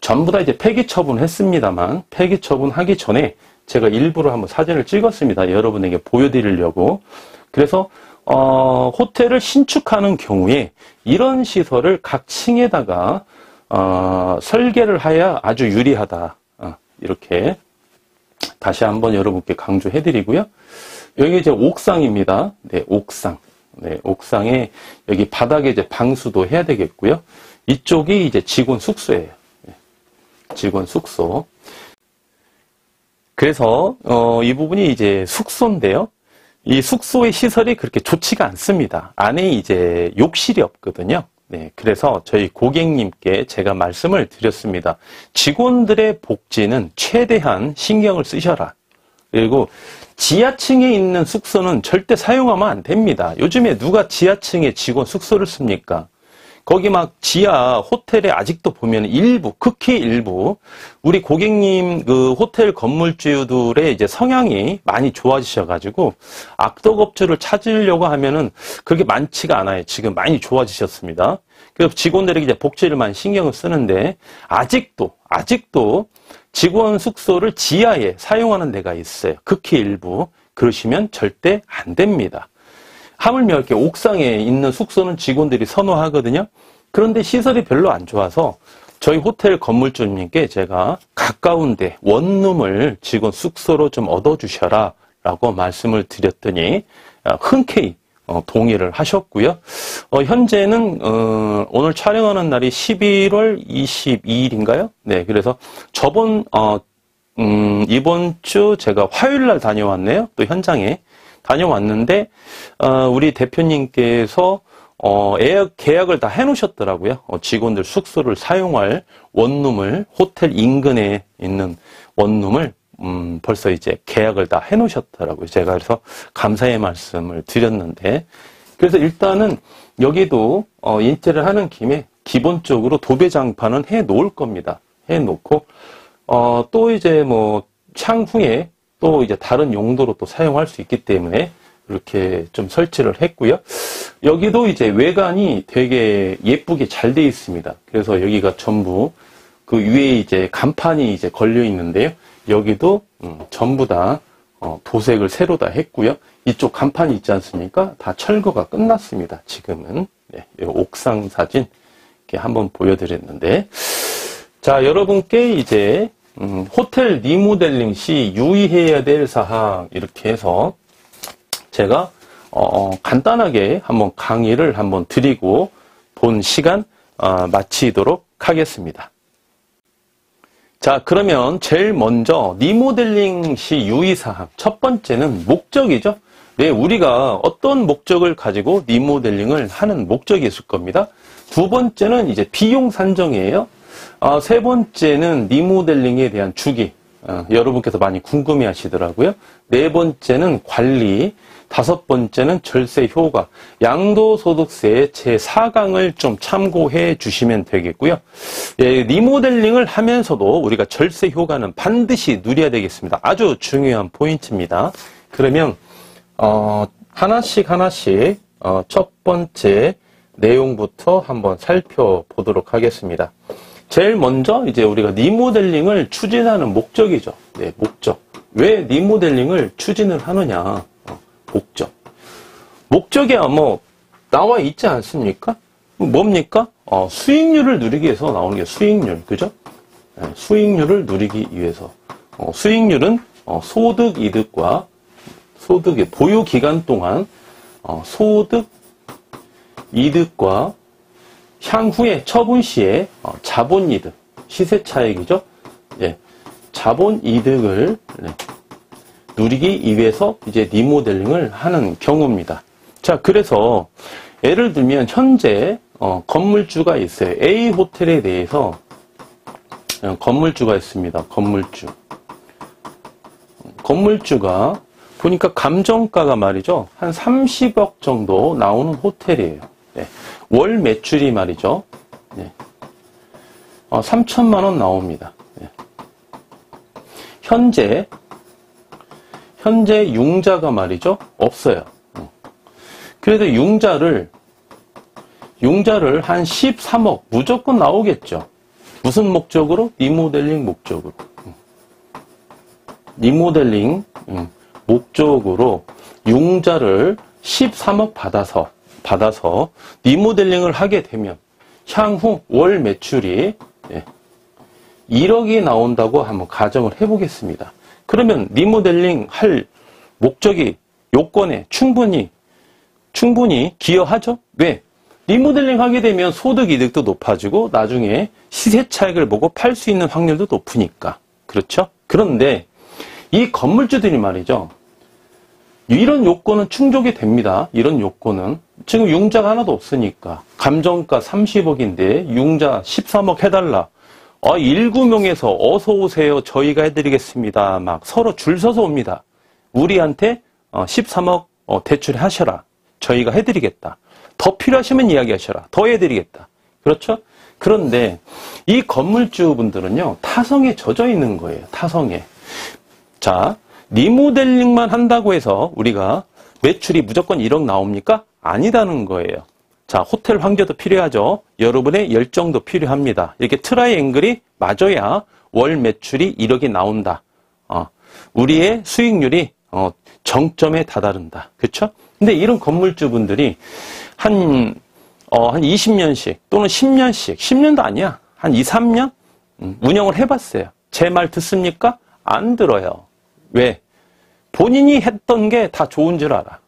전부 다 이제 폐기 처분했습니다만 폐기 처분하기 전에 제가 일부러 한번 사진을 찍었습니다. 여러분에게 보여드리려고. 그래서 호텔을 신축하는 경우에 이런 시설을 각 층에다가 설계를 해야 아주 유리하다. 이렇게 다시 한번 여러분께 강조해드리고요. 여기 이제 옥상입니다. 네, 옥상. 네, 옥상에 여기 바닥에 이제 방수도 해야 되겠고요. 이쪽이 이제 직원 숙소예요. 네, 직원 숙소. 그래서 이 부분이 이제 숙소인데요. 이 숙소의 시설이 그렇게 좋지가 않습니다. 안에 이제 욕실이 없거든요. 네, 그래서 저희 고객님께 제가 말씀을 드렸습니다. 직원들의 복지는 최대한 신경을 쓰셔라. 그리고 지하층에 있는 숙소는 절대 사용하면 안 됩니다. 요즘에 누가 지하층에 직원 숙소를 씁니까? 거기 막 지하 호텔에 아직도 보면 일부, 극히 일부, 우리 고객님 그 호텔 건물주들의 이제 성향이 많이 좋아지셔가지고 악덕업주를 찾으려고 하면은 그렇게 많지가 않아요. 지금 많이 좋아지셨습니다. 그래서 직원들에게 이제 복지를 많이 신경을 쓰는데 아직도 직원 숙소를 지하에 사용하는 데가 있어요. 극히 일부. 그러시면 절대 안 됩니다. 하물며 이렇게 옥상에 있는 숙소는 직원들이 선호하거든요. 그런데 시설이 별로 안 좋아서 저희 호텔 건물주님께 제가 가까운데 원룸을 직원 숙소로 좀 얻어주셔라 라고 말씀을 드렸더니 흔쾌히 동의를 하셨고요. 현재는 오늘 촬영하는 날이 11월 22일인가요? 네, 그래서 이번 주 제가 화요일 날 다녀왔네요. 또 현장에 다녀왔는데 우리 대표님께서 계약을 다 해놓으셨더라고요. 직원들 숙소를 사용할 원룸을 호텔 인근에 있는 원룸을 벌써 이제 계약을 다 해놓으셨더라고요. 제가 그래서 감사의 말씀을 드렸는데 그래서 일단은 여기도 인테리어를 하는 김에 기본적으로 도배장판은 해 놓을 겁니다. 해 놓고 또 이제 뭐 향후에 또 이제 다른 용도로 또 사용할 수 있기 때문에 이렇게 좀 설치를 했고요. 여기도 이제 외관이 되게 예쁘게 잘 돼 있습니다. 그래서 여기가 전부 그 위에 이제 간판이 이제 걸려 있는데요. 여기도 전부 다 도색을 새로 다 했고요. 이쪽 간판이 있지 않습니까? 다 철거가 끝났습니다. 지금은. 네, 옥상 사진 이렇게 한번 보여드렸는데 자, 여러분께 이제 호텔 리모델링 시 유의해야 될 사항 이렇게 해서 제가 간단하게 한번 강의를 한번 드리고 본 시간 마치도록 하겠습니다. 자, 그러면 제일 먼저 리모델링 시 유의사항 첫 번째는 목적이죠. 네, 우리가 어떤 목적을 가지고 리모델링을 하는 목적이 있을 겁니다. 두 번째는 이제 비용 산정이에요. 세 번째는 리모델링에 대한 주기. 여러분께서 많이 궁금해 하시더라고요. 네 번째는 관리. 다섯 번째는 절세 효과. 양도소득세 제4강을 좀 참고해 주시면 되겠고요. 예, 리모델링을 하면서도 우리가 절세 효과는 반드시 누려야 되겠습니다. 아주 중요한 포인트입니다. 그러면 하나씩 첫 번째 내용부터 한번 살펴보도록 하겠습니다. 제일 먼저 이제 우리가 리모델링을 추진하는 목적이죠. 네, 목적. 왜 리모델링을 추진을 하느냐? 목적. 목적이야 뭐 나와 있지 않습니까? 뭡니까? 수익률을 누리기 위해서 나오는 게 수익률, 그죠? 네, 수익률을 누리기 위해서. 수익률은 소득 이득과 소득의 보유 기간 동안 소득 이득과 향후에 처분 시에 자본 이득, 시세 차익이죠. 예, 자본 이득을 누리기 위해서 이제 리모델링을 하는 경우입니다. 자, 그래서 예를 들면 현재 건물주가 있어요. A 호텔에 대해서 건물주가 있습니다. 건물주가 보니까 감정가가 말이죠. 한 30억 정도 나오는 호텔이에요. 네. 월 매출이 말이죠. 네. 3천만 원 나옵니다. 네. 현재 융자가 말이죠. 없어요. 그래도 융자를 한 13억 무조건 나오겠죠. 무슨 목적으로? 리모델링 목적으로. 리모델링 목적으로 융자를 13억 받아서 리모델링을 하게 되면 향후 월 매출이 1억이 나온다고 한번 가정을 해보겠습니다. 그러면 리모델링 할 목적이 요건에 충분히 기여하죠? 왜? 리모델링 하게 되면 소득 이득도 높아지고 나중에 시세 차익을 보고 팔 수 있는 확률도 높으니까. 그렇죠? 그런데 이 건물주들이 말이죠. 이런 요건은 충족이 됩니다. 이런 요건은. 지금 융자가 하나도 없으니까. 감정가 30억인데 융자 13억 해달라. 1구명에서 어서 오세요. 저희가 해드리겠습니다. 막 서로 줄 서서 옵니다. 우리한테 13억 대출하셔라. 저희가 해드리겠다. 더 필요하시면 이야기하셔라. 더 해드리겠다. 그렇죠? 그런데 이 건물주분들은요. 타성에 젖어 있는 거예요. 타성에. 자, 리모델링만 한다고 해서 우리가 매출이 무조건 1억 나옵니까? 아니다는 거예요. 자, 호텔 황제도 필요하죠. 여러분의 열정도 필요합니다. 이렇게 트라이앵글이 맞아야 월 매출이 1억이 나온다. 우리의 수익률이 정점에 다다른다. 그렇죠? 근데 이런 건물주분들이 한 20년씩 또는 10년씩, 10년도 아니야. 한 2, 3년 운영을 해봤어요. 제 말 듣습니까? 안 들어요. 왜? 본인이 했던 게 다 좋은 줄 알아.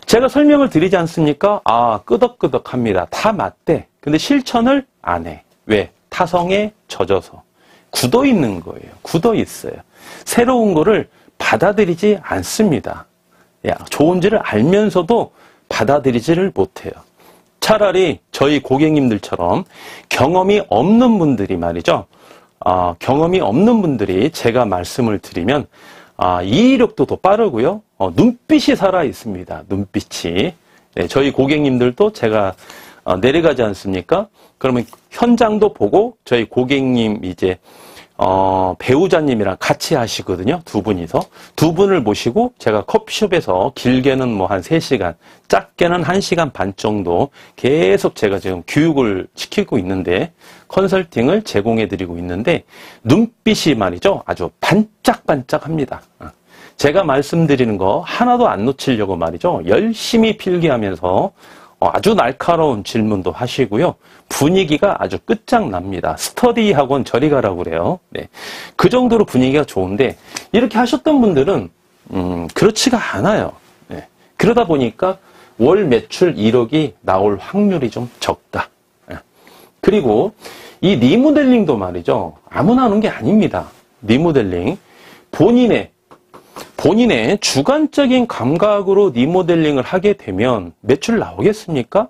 제가 설명을 드리지 않습니까? 끄덕끄덕합니다. 다 맞대. 근데 실천을 안 해. 왜? 타성에 젖어서. 굳어 있는 거예요. 굳어 있어요. 새로운 거를 받아들이지 않습니다. 좋은지를 알면서도 받아들이지를 못해요. 차라리 저희 고객님들처럼 경험이 없는 분들이 말이죠. 경험이 없는 분들이 제가 말씀을 드리면 이해력도 더 빠르고요. 눈빛이 살아 있습니다. 눈빛이. 네, 저희 고객님들도 제가 내려가지 않습니까? 그러면 현장도 보고 저희 고객님 이제 배우자님이랑 같이 하시거든요. 두 분이서. 두 분을 모시고 제가 커피숍에서 길게는 뭐 한 3시간, 작게는 1시간 반 정도 계속 제가 지금 교육을 시키고 있는데 컨설팅을 제공해드리고 있는데 눈빛이 말이죠. 아주 반짝반짝합니다. 제가 말씀드리는 거 하나도 안 놓치려고 말이죠. 열심히 필기하면서 아주 날카로운 질문도 하시고요. 분위기가 아주 끝장납니다. 스터디 학원 저리 가라고 그래요. 네. 그 정도로 분위기가 좋은데 이렇게 하셨던 분들은 그렇지가 않아요. 네. 그러다 보니까 월 매출 1억이 나올 확률이 좀 적다. 네. 그리고 이 리모델링도 말이죠. 아무나 하는 게 아닙니다. 리모델링. 본인의 주관적인 감각으로 리모델링을 하게 되면 매출 나오겠습니까?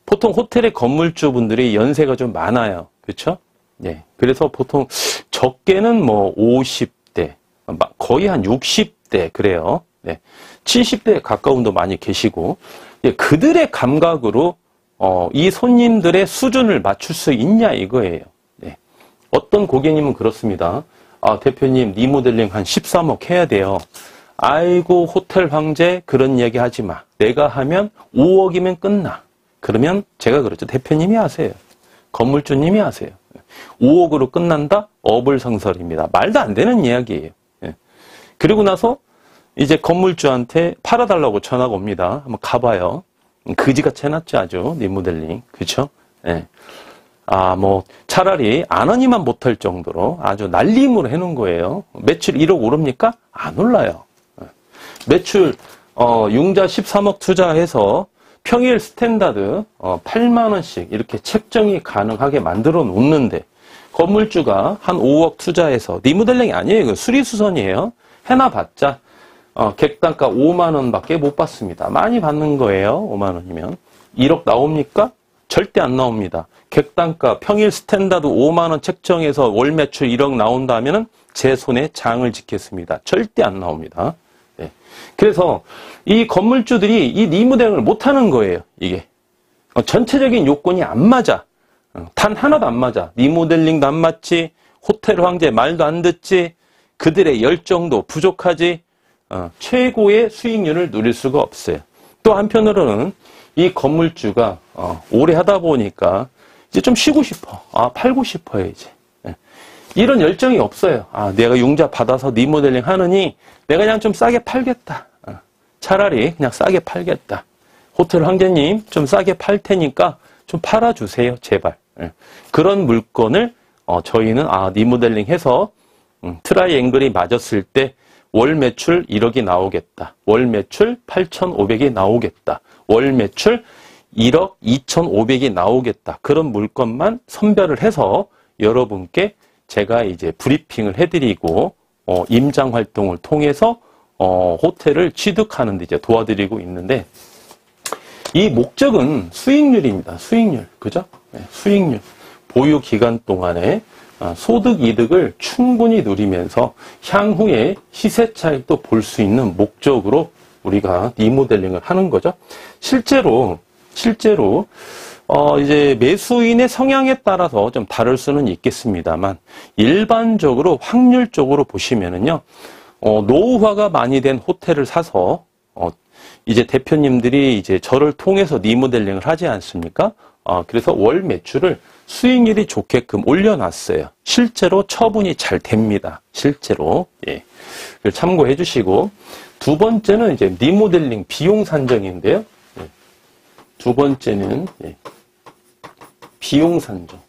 보통 호텔의 건물주분들이 연세가 좀 많아요. 그렇죠? 네. 그래서 보통 적게는 뭐 50대, 거의 한 60대 그래요. 네. 70대 가까운 분도 많이 계시고 그들의 감각으로 이 손님들의 수준을 맞출 수 있냐 이거예요. 네. 어떤 고객님은 그렇습니다. 대표님 리모델링 한 13억 해야 돼요. 아이고 호텔 황제 그런 얘기 하지 마. 내가 하면 5억이면 끝나. 그러면 제가 그렇죠. 대표님이 하세요. 건물주님이 하세요. 5억으로 끝난다? 어불성설입니다. 말도 안 되는 이야기예요. 그리고 나서 이제 건물주한테 팔아달라고 전화가 옵니다. 한번 가봐요. 그지같이 해놨죠 아주 리모델링. 그렇죠? 네. 차라리 안 하니만 못할 정도로 아주 날림으로 해놓은 거예요. 매출 1억 오릅니까? 안 올라요. 매출, 융자 13억 투자해서 평일 스탠다드, 8만원씩 이렇게 책정이 가능하게 만들어 놓는데, 건물주가 한 5억 투자해서, 리모델링이 아니에요. 이거 수리수선이에요. 해놔봤자, 객단가 5만원 밖에 못 받습니다. 많이 받는 거예요. 5만원이면. 1억 나옵니까? 절대 안 나옵니다. 객단가 평일 스탠다드 5만원 책정해서 월 매출 1억 나온다면은 제 손에 장을 짓겠습니다. 절대 안 나옵니다. 네. 그래서 이 건물주들이 이 리모델링을 못하는 거예요. 이게 전체적인 요건이 안 맞아. 단 하나도 안 맞아. 리모델링도 안 맞지. 호텔 황제 말도 안 듣지. 그들의 열정도 부족하지. 최고의 수익률을 누릴 수가 없어요. 또 한편으로는 이 건물주가 오래 하다 보니까 이제 좀 쉬고 싶어. 팔고 싶어요 이제. 이런 열정이 없어요. 내가 융자 받아서 리모델링 하느니 내가 그냥 좀 싸게 팔겠다. 차라리 그냥 싸게 팔겠다. 호텔 황제님 좀 싸게 팔 테니까 좀 팔아주세요 제발. 그런 물건을 저희는 리모델링 해서 트라이앵글이 맞았을 때 월 매출 1억이 나오겠다. 월 매출 8,500이 나오겠다. 월 매출 1억 2,500이 나오겠다. 그런 물건만 선별을 해서 여러분께 제가 이제 브리핑을 해드리고 임장 활동을 통해서 호텔을 취득하는 데 이제 도와드리고 있는데 이 목적은 수익률입니다. 수익률. 그죠? 네, 수익률. 보유 기간 동안에 소득 이득을 충분히 누리면서 향후에 시세 차익도 볼 수 있는 목적으로 우리가 리모델링을 하는 거죠. 실제로 이제 매수인의 성향에 따라서 좀 다를 수는 있겠습니다만 일반적으로 확률적으로 보시면은요. 노후화가 많이 된 호텔을 사서 이제 대표님들이 이제 저를 통해서 리모델링을 하지 않습니까? 그래서 월 매출을 수익률이 좋게끔 올려놨어요. 실제로 처분이 잘 됩니다. 실제로. 예. 그걸 참고해 주시고. 두 번째는 이제 리모델링 비용 산정인데요. 예. 두 번째는 비용 산정.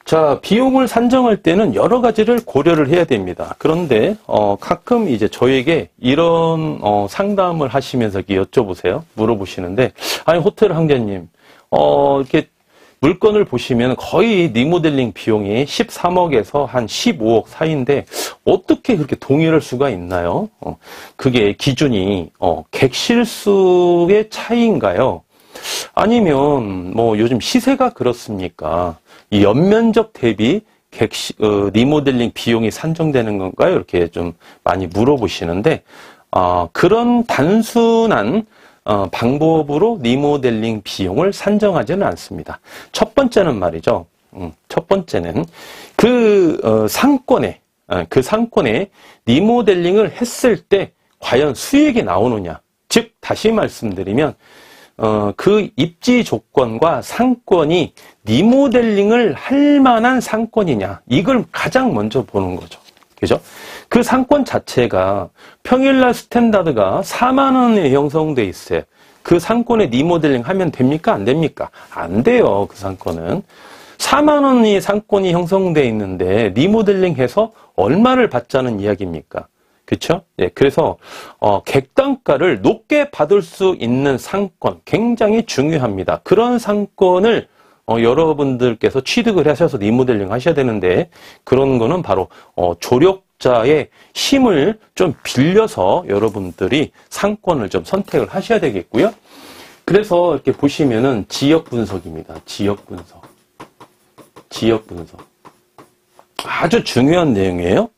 자, 비용을 산정할 때는 여러 가지를 고려를 해야 됩니다. 그런데 가끔 이제 저에게 이런 상담을 하시면서 이렇게 여쭤보세요. 물어보시는데, 아니 호텔 황제님, 이렇게 물건을 보시면 거의 리모델링 비용이 13억에서 한 15억 사이인데 어떻게 그렇게 동일할 수가 있나요? 그게 기준이 객실수의 차이인가요? 아니면 뭐 요즘 시세가 그렇습니까? 이 연면적 대비 리모델링 비용이 산정되는 건가요? 이렇게 좀 많이 물어보시는데 그런 단순한 방법으로 리모델링 비용을 산정하지는 않습니다. 첫 번째는 말이죠. 첫 번째는 그 상권에 리모델링을 했을 때 과연 수익이 나오느냐. 즉 다시 말씀드리면 그 입지 조건과 상권이 리모델링을 할 만한 상권이냐. 이걸 가장 먼저 보는 거죠. 그죠? 그 상권 자체가 평일날 스탠다드가 4만 원에 형성돼 있어요. 그 상권에 리모델링 하면 됩니까? 안 됩니까? 안 돼요. 그 상권은. 4만 원의 상권이 형성돼 있는데 리모델링 해서 얼마를 받자는 이야기입니까? 그렇죠? 예, 그래서 객단가를 높게 받을 수 있는 상권 굉장히 중요합니다. 그런 상권을 여러분들께서 취득을 하셔서 리모델링 하셔야 되는데 그런 거는 바로 조력자의 힘을 좀 빌려서 여러분들이 상권을 좀 선택을 하셔야 되겠고요. 그래서 이렇게 보시면은 지역 분석입니다. 지역 분석. 아주 중요한 내용이에요.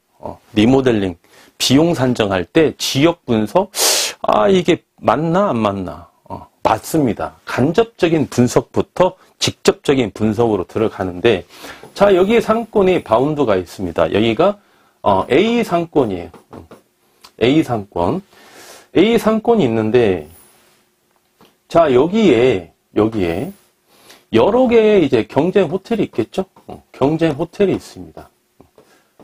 리모델링 비용 산정할 때 지역 분석, 이게 맞나 안 맞나? 맞습니다. 간접적인 분석부터 직접적인 분석으로 들어가는데, 자, 여기에 상권이 바운드가 있습니다. 여기가 A 상권이에요. A 상권. A 상권이 있는데, 자, 여기에 여러 개의 이제 경쟁 호텔이 있겠죠? 경쟁 호텔이 있습니다.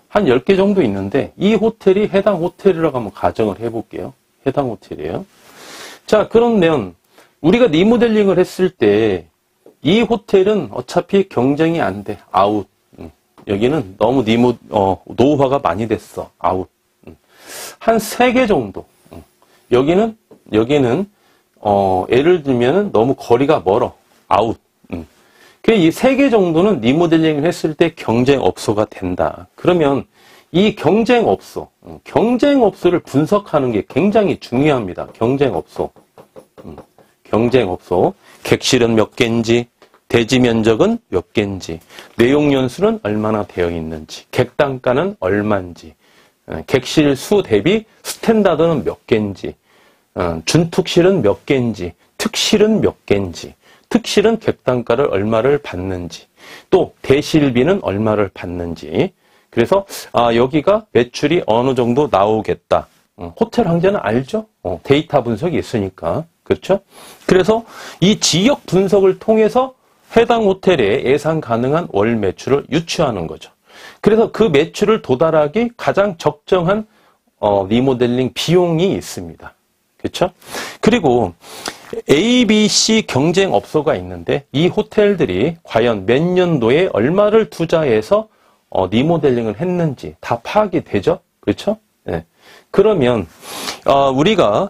한 10개 정도 있는데 이 호텔이 해당 호텔이라고 한번 가정을 해볼게요. 해당 호텔이에요. 자, 그러면 우리가 리모델링을 했을 때 이 호텔은 어차피 경쟁이 안 돼. 아웃. 여기는 너무 노후화가 많이 됐어. 아웃. 한 3개 정도. 여기는 예를 들면 너무 거리가 멀어. 아웃. 이 3개 정도는 리모델링을 했을 때 경쟁업소가 된다. 그러면 이 경쟁업소를 분석하는 게 굉장히 중요합니다. 경쟁업소. 객실은 몇 개인지, 대지 면적은 몇 개인지, 내용 연수는 얼마나 되어 있는지, 객단가는 얼마인지, 객실 수 대비 스탠다드는 몇 개인지, 준특실은 몇 개인지, 특실은 몇 개인지, 특실은 객단가를 얼마를 받는지, 또 대실비는 얼마를 받는지. 그래서 여기가 매출이 어느 정도 나오겠다. 호텔 황제는 알죠? 데이터 분석이 있으니까. 그렇죠? 그래서 이 지역 분석을 통해서 해당 호텔의 예상 가능한 월 매출을 유추하는 거죠. 그래서 그 매출을 도달하기 가장 적정한 리모델링 비용이 있습니다. 그렇죠? 그리고 A, B, C 경쟁업소가 있는데 이 호텔들이 과연 몇 년도에 얼마를 투자해서 리모델링을 했는지 다 파악이 되죠? 그렇죠? 네. 그러면 우리가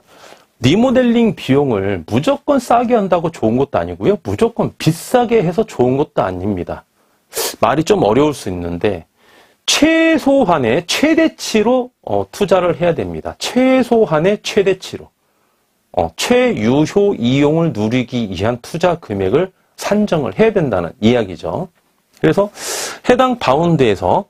리모델링 비용을 무조건 싸게 한다고 좋은 것도 아니고요. 무조건 비싸게 해서 좋은 것도 아닙니다. 말이 좀 어려울 수 있는데 최소한의 최대치로 투자를 해야 됩니다. 최소한의 최대치로. 최유효 이용을 누리기 위한 투자 금액을 산정을 해야 된다는 이야기죠. 그래서 해당 바운드에서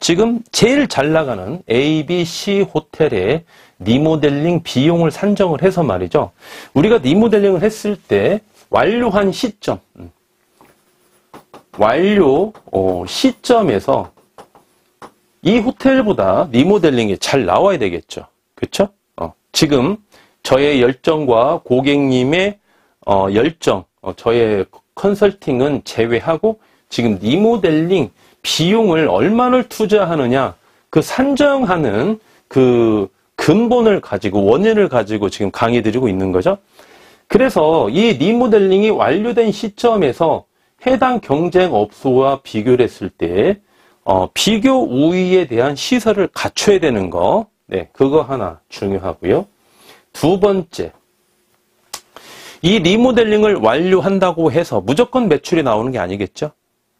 지금 제일 잘 나가는 A, B, C 호텔의 리모델링 비용을 산정을 해서 말이죠. 우리가 리모델링을 했을 때 완료한 시점, 완료 시점에서 이 호텔보다 리모델링이 잘 나와야 되겠죠. 그렇죠? 지금 저의 열정과 고객님의 열정, 저의 컨설팅은 제외하고 지금 리모델링 비용을 얼마를 투자하느냐 그 산정하는 그 근본을 가지고 원인을 가지고 지금 강의 드리고 있는 거죠. 그래서 이 리모델링이 완료된 시점에서 해당 경쟁업소와 비교를 했을 때 비교 우위에 대한 시설을 갖춰야 되는 거, 네, 그거 하나 중요하고요. 두 번째, 이 리모델링을 완료한다고 해서 무조건 매출이 나오는 게 아니겠죠?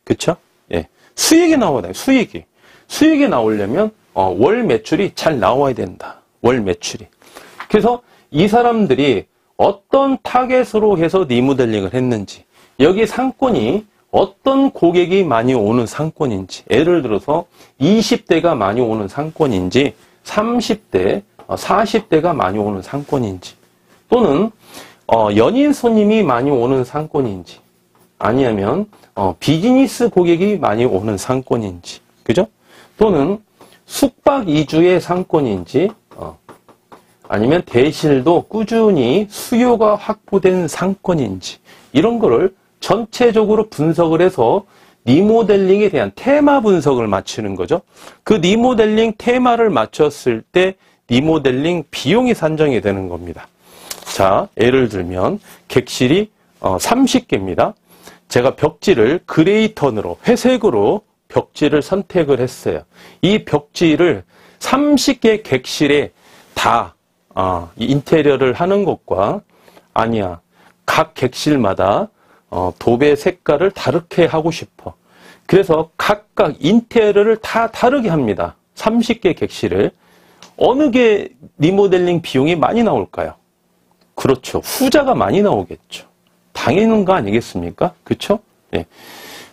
그쵸? 예. 수익이 나와야 돼요, 수익이. 수익이 나오려면, 월 매출이 잘 나와야 된다. 월 매출이. 그래서 이 사람들이 어떤 타겟으로 해서 리모델링을 했는지, 여기 상권이 어떤 고객이 많이 오는 상권인지, 예를 들어서 20대가 많이 오는 상권인지, 30대, 40대가 많이 오는 상권인지, 또는 연인 손님이 많이 오는 상권인지, 아니면 비즈니스 고객이 많이 오는 상권인지, 그죠? 또는 숙박 이주의 상권인지, 아니면 대실도 꾸준히 수요가 확보된 상권인지, 이런 거를 전체적으로 분석을 해서 리모델링에 대한 테마 분석을 맞추는 거죠. 그 리모델링 테마를 맞췄을 때 리모델링 비용이 산정이 되는 겁니다. 자, 예를 들면 객실이 30개입니다. 제가 벽지를 그레이 턴으로, 회색으로 벽지를 선택을 했어요. 이 벽지를 30개 객실에 다 인테리어를 하는 것과 아니야, 각 객실마다 도배 색깔을 다르게 하고 싶어. 그래서 각각 인테리어를 다 다르게 합니다. 30개 객실을. 어느 게 리모델링 비용이 많이 나올까요? 그렇죠. 후자가 많이 나오겠죠. 당연한 거 아니겠습니까? 그렇죠? 예.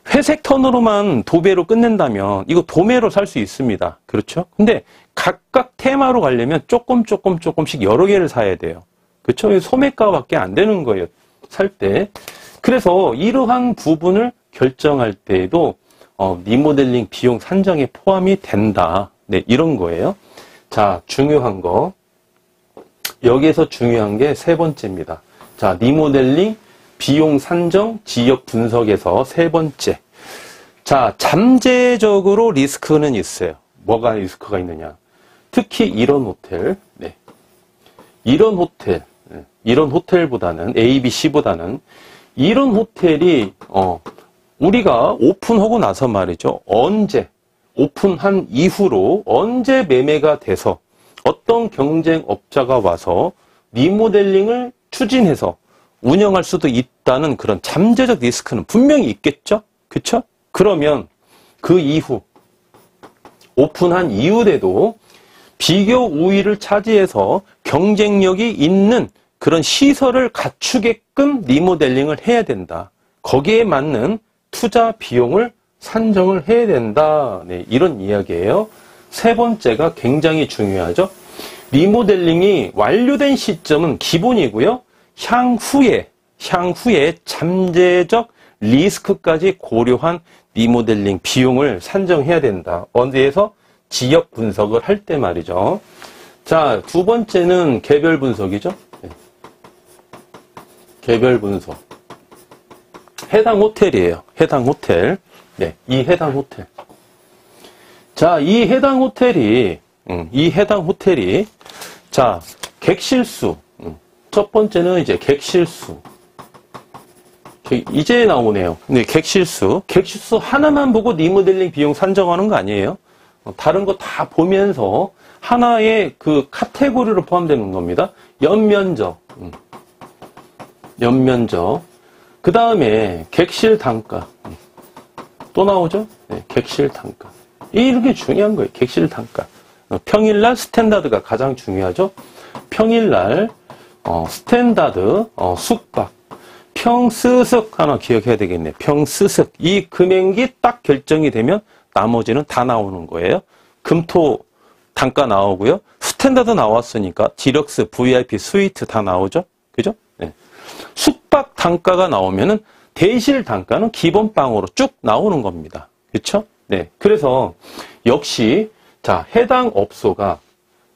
회색 톤으로만 도배로 끝낸다면 이거 도매로 살 수 있습니다. 그렇죠? 근데 각각 테마로 가려면 조금씩 여러 개를 사야 돼요. 그렇죠? 소매가밖에 안 되는 거예요. 살 때. 그래서 이러한 부분을 결정할 때에도 리모델링 비용 산정에 포함이 된다. 네, 이런 거예요. 자, 중요한 거. 여기에서 중요한 게 세 번째입니다. 자, 리모델링 비용 산정 지역 분석에서 세 번째. 자, 잠재적으로 리스크는 있어요. 뭐가 리스크가 있느냐? 특히 이런 호텔, 네. 이런 호텔보다는 A, B, C보다는 이런 호텔이 우리가 오픈하고 나서 말이죠. 언제 오픈한 이후로 언제 매매가 돼서 어떤 경쟁업자가 와서 리모델링을 추진해서 운영할 수도 있다는 그런 잠재적 리스크는 분명히 있겠죠? 그쵸? 그러면 그 이후 오픈한 이후에도 비교 우위를 차지해서 경쟁력이 있는 그런 시설을 갖추게끔 리모델링을 해야 된다. 거기에 맞는 투자 비용을 산정을 해야 된다. 네, 이런 이야기예요. 세 번째가 굉장히 중요하죠. 리모델링이 완료된 시점은 기본이고요. 향후에 잠재적 리스크까지 고려한 리모델링 비용을 산정해야 된다. 어디에서? 지역 분석을 할 때 말이죠. 자, 두 번째는 개별 분석이죠. 개별 분석. 해당 호텔이에요. 해당 호텔. 네, 이 해당 호텔. 자, 이 해당 호텔이, 자, 객실수. 첫 번째는 이제 객실수. 이제 나오네요. 네, 객실수 하나만 보고 리모델링 비용 산정하는 거 아니에요. 다른 거 다 보면서 하나의 그 카테고리로 포함되는 겁니다. 연면적. 그 다음에 객실 단가. 또 나오죠? 네, 객실 단가. 이게 중요한 거예요. 객실 단가. 평일날 스탠다드가 가장 중요하죠. 평일날 스탠다드 숙박. 평스석 하나 기억해야 되겠네. 평스석. 이 금액이 딱 결정이 되면 나머지는 다 나오는 거예요. 금토 단가 나오고요. 스탠다드 나왔으니까 디럭스, VIP, 스위트 다 나오죠. 그죠? 네. 숙박 단가가 나오면은 대실 단가는 기본빵으로 쭉 나오는 겁니다. 그렇죠? 네. 그래서 역시 자, 해당 업소가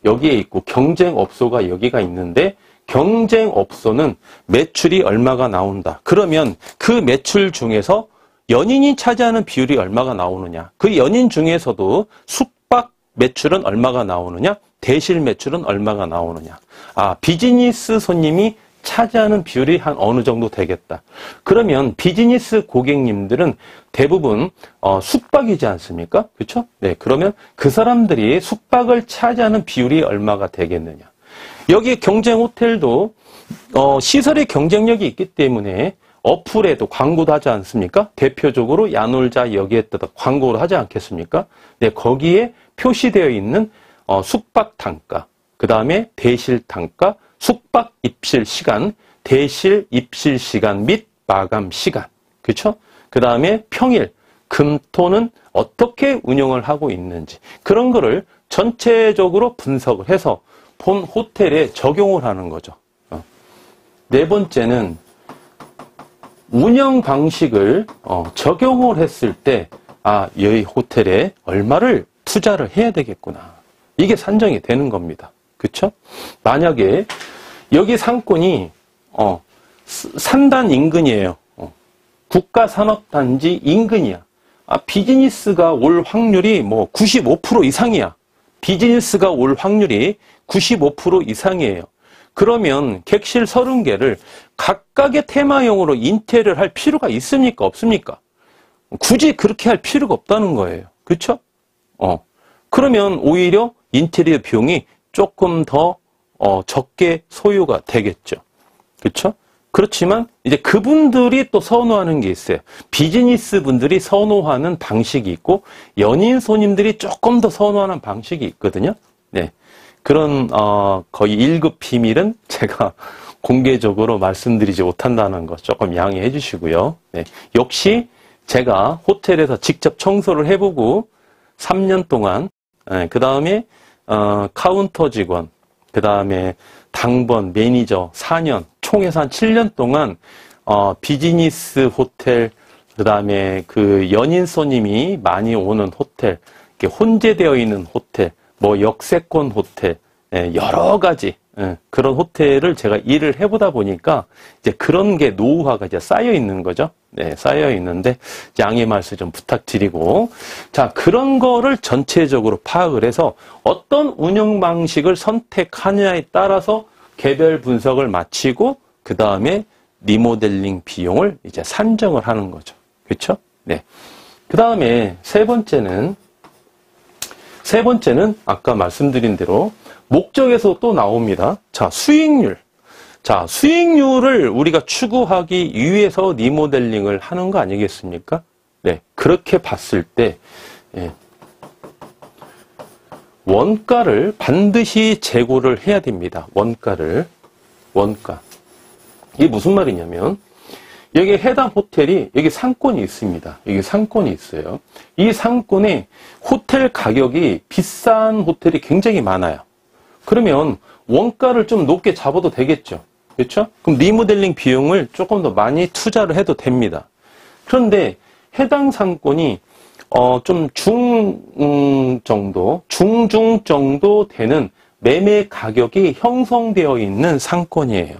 여기에 있고 경쟁 업소가 여기가 있는데 경쟁 업소는 매출이 얼마가 나온다. 그러면 그 매출 중에서 연인이 차지하는 비율이 얼마가 나오느냐. 그 연인 중에서도 숙박 매출은 얼마가 나오느냐. 대실 매출은 얼마가 나오느냐. 아, 비즈니스 손님이 차지하는 비율이 한 어느 정도 되겠다. 그러면 비즈니스 고객님들은 대부분 숙박이지 않습니까? 그렇죠? 네, 그러면 그 사람들이 숙박을 차지하는 비율이 얼마가 되겠느냐. 여기 경쟁 호텔도 시설의 경쟁력이 있기 때문에 어플에도 광고도 하지 않습니까? 대표적으로 야놀자 여기에다가 광고를 하지 않겠습니까? 네, 거기에 표시되어 있는 숙박 단가, 그 다음에 대실 단가, 숙박 입실 시간, 대실 입실 시간 및 마감 시간, 그렇죠? 그 다음에 평일, 금토는 어떻게 운영을 하고 있는지 그런 거를 전체적으로 분석을 해서 본 호텔에 적용을 하는 거죠. 네 번째는 운영 방식을 적용을 했을 때 아, 이 호텔에 얼마를 투자를 해야 되겠구나. 이게 산정이 되는 겁니다. 그렇죠? 만약에 여기 상권이 산단 인근이에요. 국가산업단지 인근이야. 아, 비즈니스가 올 확률이 뭐 95% 이상이야. 비즈니스가 올 확률이 95% 이상이에요. 그러면 객실 30개를 각각의 테마형으로 인테리어를 할 필요가 있습니까? 없습니까? 굳이 그렇게 할 필요가 없다는 거예요. 그렇죠? 그러면 오히려 인테리어 비용이 조금 더 적게 소요가 되겠죠. 그렇죠? 그렇지만 이제 그분들이 또 선호하는 게 있어요. 비즈니스 분들이 선호하는 방식이 있고 연인 손님들이 조금 더 선호하는 방식이 있거든요. 네. 그런 거의 1급 비밀은 제가 공개적으로 말씀드리지 못한다는 거 조금 양해해 주시고요. 네. 역시 제가 호텔에서 직접 청소를 해보고 3년 동안 그 다음에 카운터 직원, 그 다음에 당번, 매니저 4년, 총해서 한 7년 동안 비즈니스 호텔, 그 다음에 그 연인 손님이 많이 오는 호텔, 이렇게 혼재되어 있는 호텔, 뭐 역세권 호텔, 여러 가지 그런 호텔을 제가 일을 해보다 보니까 이제 그런 게 노후화가 이제 쌓여 있는 거죠. 네, 쌓여 있는데 양해 말씀 좀 부탁드리고, 자, 그런 거를 전체적으로 파악을 해서 어떤 운영 방식을 선택하느냐에 따라서 개별 분석을 마치고 그 다음에 리모델링 비용을 이제 산정을 하는 거죠. 그렇죠? 네. 그 다음에 세 번째는 아까 말씀드린 대로 목적에서 또 나옵니다. 자, 수익률. 자, 수익률을 우리가 추구하기 위해서 리모델링을 하는 거 아니겠습니까? 네. 그렇게 봤을 때, 원가를 반드시 재고를 해야 됩니다. 원가. 이게 무슨 말이냐면, 여기 해당 호텔이 여기 상권이 있습니다. 여기 상권이 있어요. 이 상권에 호텔 가격이 비싼 호텔이 굉장히 많아요. 그러면 원가를 좀 높게 잡아도 되겠죠. 그렇죠? 그럼 리모델링 비용을 조금 더 많이 투자를 해도 됩니다. 그런데 해당 상권이 좀 중중 정도 되는 매매 가격이 형성되어 있는 상권이에요.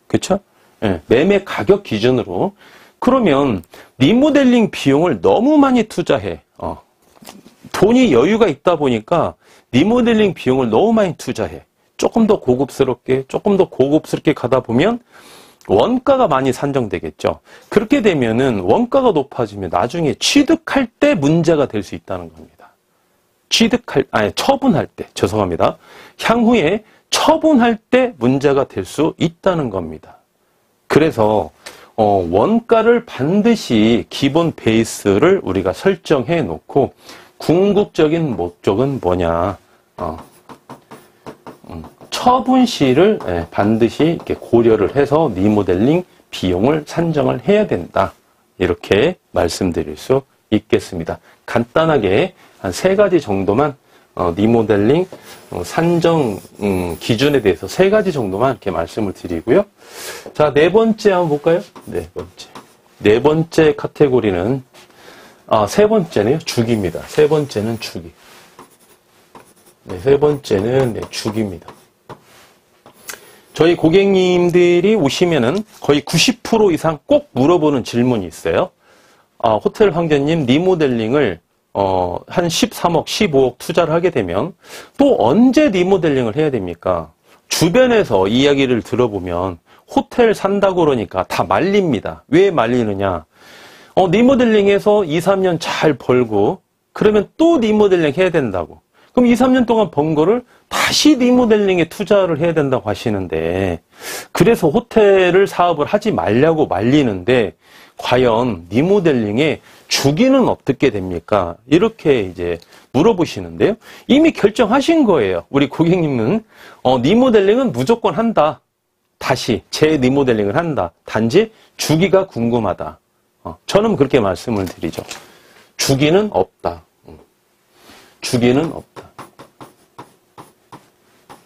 그렇죠? 네, 매매 가격 기준으로. 그러면 리모델링 비용을 너무 많이 투자해. 돈이 여유가 있다 보니까 리모델링 비용을 너무 많이 투자해. 조금 더 고급스럽게 가다 보면 원가가 많이 산정되겠죠. 그렇게 되면은 원가가 높아지면 나중에 취득할 때 문제가 될 수 있다는 겁니다. 처분할 때, 죄송합니다. 향후에 처분할 때 문제가 될 수 있다는 겁니다. 그래서 원가를 반드시 기본 베이스를 우리가 설정해 놓고 궁극적인 목적은 뭐냐? 처분 시를 반드시 이렇게 고려를 해서 리모델링 비용을 산정을 해야 된다. 이렇게 말씀드릴 수 있겠습니다. 간단하게 한 3가지 정도만 리모델링 산정 기준에 대해서 3가지 정도만 이렇게 말씀을 드리고요. 자, 4번째 한번 볼까요? 4번째. 4번째 카테고리는 3번째네요. 주기입니다. 3번째는 주기. 네, 3번째는 주기입니다. 저희 고객님들이 오시면은 거의 90% 이상 꼭 물어보는 질문이 있어요. 호텔 황제님 리모델링을 한 13억, 15억 투자를 하게 되면 또 언제 리모델링을 해야 됩니까? 주변에서 이야기를 들어보면 호텔 산다고 그러니까 다 말립니다. 왜 말리느냐? 리모델링해서 2, 3년 잘 벌고 그러면 또 리모델링 해야 된다고. 그럼 2, 3년 동안 번 거를 다시 리모델링에 투자를 해야 된다고 하시는데 그래서 호텔을 사업을 하지 말라고 말리는데 과연 리모델링의 주기는 어떻게 됩니까? 이렇게 이제 물어보시는데요. 이미 결정하신 거예요. 우리 고객님은 리모델링은 무조건 한다. 다시 재리모델링을 한다. 단지 주기가 궁금하다. 저는 그렇게 말씀을 드리죠. 주기는 없다. 주기는 없다.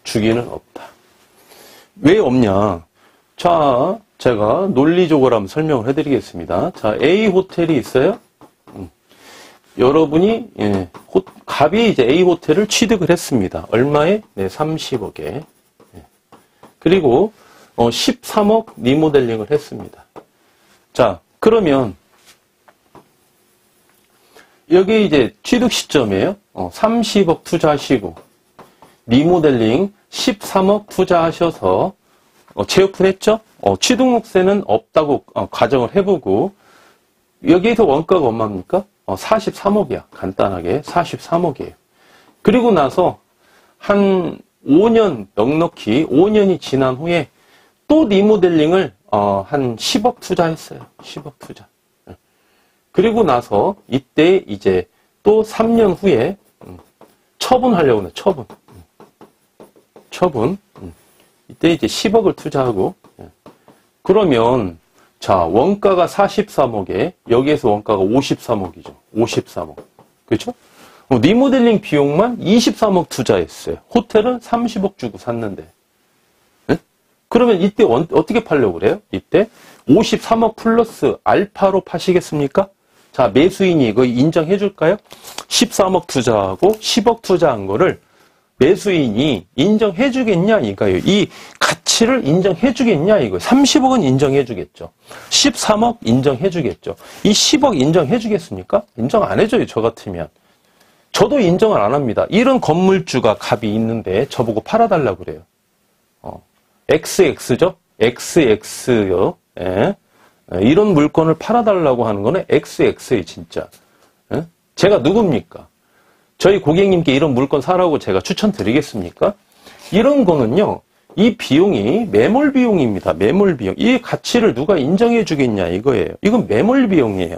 주기는 없다. 왜 없냐? 자, 제가 논리적으로 한번 설명을 해드리겠습니다. 자, A 호텔이 있어요. 여러분이 갑이 이제 A 호텔을 취득을 했습니다. 얼마에? 네, 30억에. 그리고 13억 리모델링을 했습니다. 자, 그러면 여기 이제 취득 시점이에요. 30억 투자하시고 리모델링 13억 투자하셔서 재오픈했죠? 취득록세는 없다고 가정을 해보고 여기에서 원가가 얼마입니까? 43억이야. 간단하게 43억이에요. 그리고 나서 한 5년 넉넉히 5년이 지난 후에 또 리모델링을 한 10억 투자했어요. 10억 투자. 그리고 나서 이때 이제 또 3년 후에 처분하려고 해요. 처분. 이때 이제 10억을 투자하고 그러면 자, 원가가 43억에 여기에서 원가가 53억이죠. 53억. 그렇죠? 리모델링 비용만 23억 투자했어요. 호텔은 30억 주고 샀는데. 네? 그러면 이때 어떻게 팔려고 그래요? 이때 53억 플러스 알파로 파시겠습니까? 자, 매수인이 이거 인정해 줄까요? 13억 투자하고 10억 투자한 거를 매수인이 인정해 주겠냐 이거예요. 이 가치를 인정해 주겠냐 이거예요. 30억은 인정해 주겠죠. 13억 인정해 주겠죠. 이 10억 인정해 주겠습니까? 인정 안 해줘요. 저 같으면. 저도 인정을 안 합니다. 이런 건물주가 갑이 있는데 저보고 팔아달라고 그래요. XX죠? XX요. 예. 이런 물건을 팔아달라고 하는 거는 XX예요, 진짜. 예? 제가 누굽니까? 저희 고객님께 이런 물건 사라고 제가 추천드리겠습니까? 이런 거는요, 이 비용이 매몰 비용입니다. 매몰 비용. 이 가치를 누가 인정해 주겠냐 이거예요. 이건 매몰 비용이에요.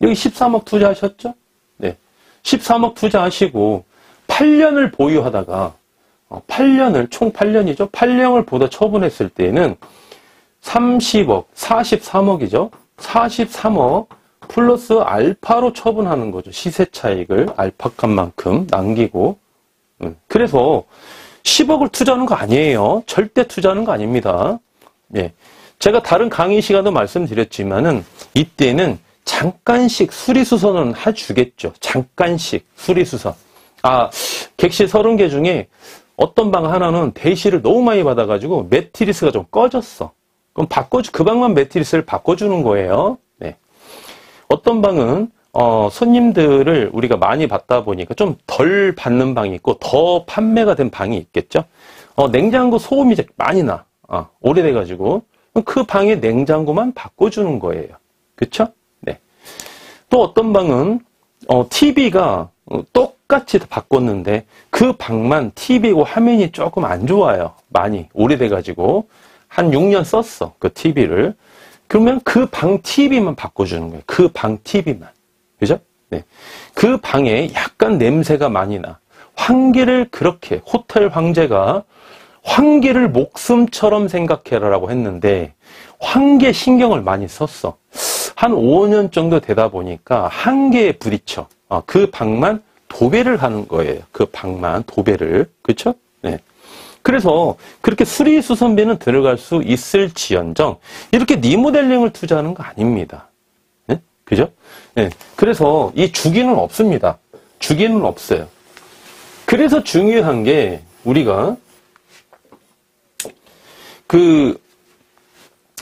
여기 13억 투자하셨죠? 네. 13억 투자하시고 8년을 보유하다가 8년을 총 8년이죠. 8년을 보다 처분했을 때는 30억, 43억이죠. 43억 플러스 알파로 처분하는 거죠. 시세 차익을 알파 값만큼 남기고. 그래서 10억을 투자하는 거 아니에요. 절대 투자하는 거 아닙니다. 예. 제가 다른 강의 시간도 말씀드렸지만은 이때는 잠깐씩 수리수선은 해주겠죠. 잠깐씩 수리수선. 객실 30개 중에 어떤 방 하나는 대시를 너무 많이 받아가지고 매트리스가 좀 꺼졌어. 그럼 그 방만 매트리스를 바꿔주는 거예요. 네. 어떤 방은 손님들을 우리가 많이 받다 보니까 좀 덜 받는 방이 있고 더 판매가 된 방이 있겠죠. 냉장고 소음이 이제 많이 나. 오래돼가지고 그 방의 냉장고만 바꿔주는 거예요. 그쵸? 네. 또 어떤 방은 TV가 똑같이 바꿨는데 그 방만 TV고 화면이 조금 안 좋아요. 많이 오래돼가지고 한 6년 썼어. 그 TV를. 그러면 그 방 TV만 바꿔주는 거예요. 그 방 TV만. 그죠? 네. 그 방에 약간 냄새가 많이 나. 환기를 그렇게, 호텔 황제가 환기를 목숨처럼 생각해라라고 했는데, 환기에 신경을 많이 썼어. 한 5년 정도 되다 보니까 한계에 부딪혀. 그 방만 도배를 하는 거예요. 그 방만 도배를. 그쵸? 네. 그래서 그렇게 수리수선비는 들어갈 수 있을지언정 이렇게 리모델링을 투자하는 거 아닙니다. 네? 그죠? 네. 그래서 이 주기는 없습니다. 주기는 없어요. 그래서 중요한 게 우리가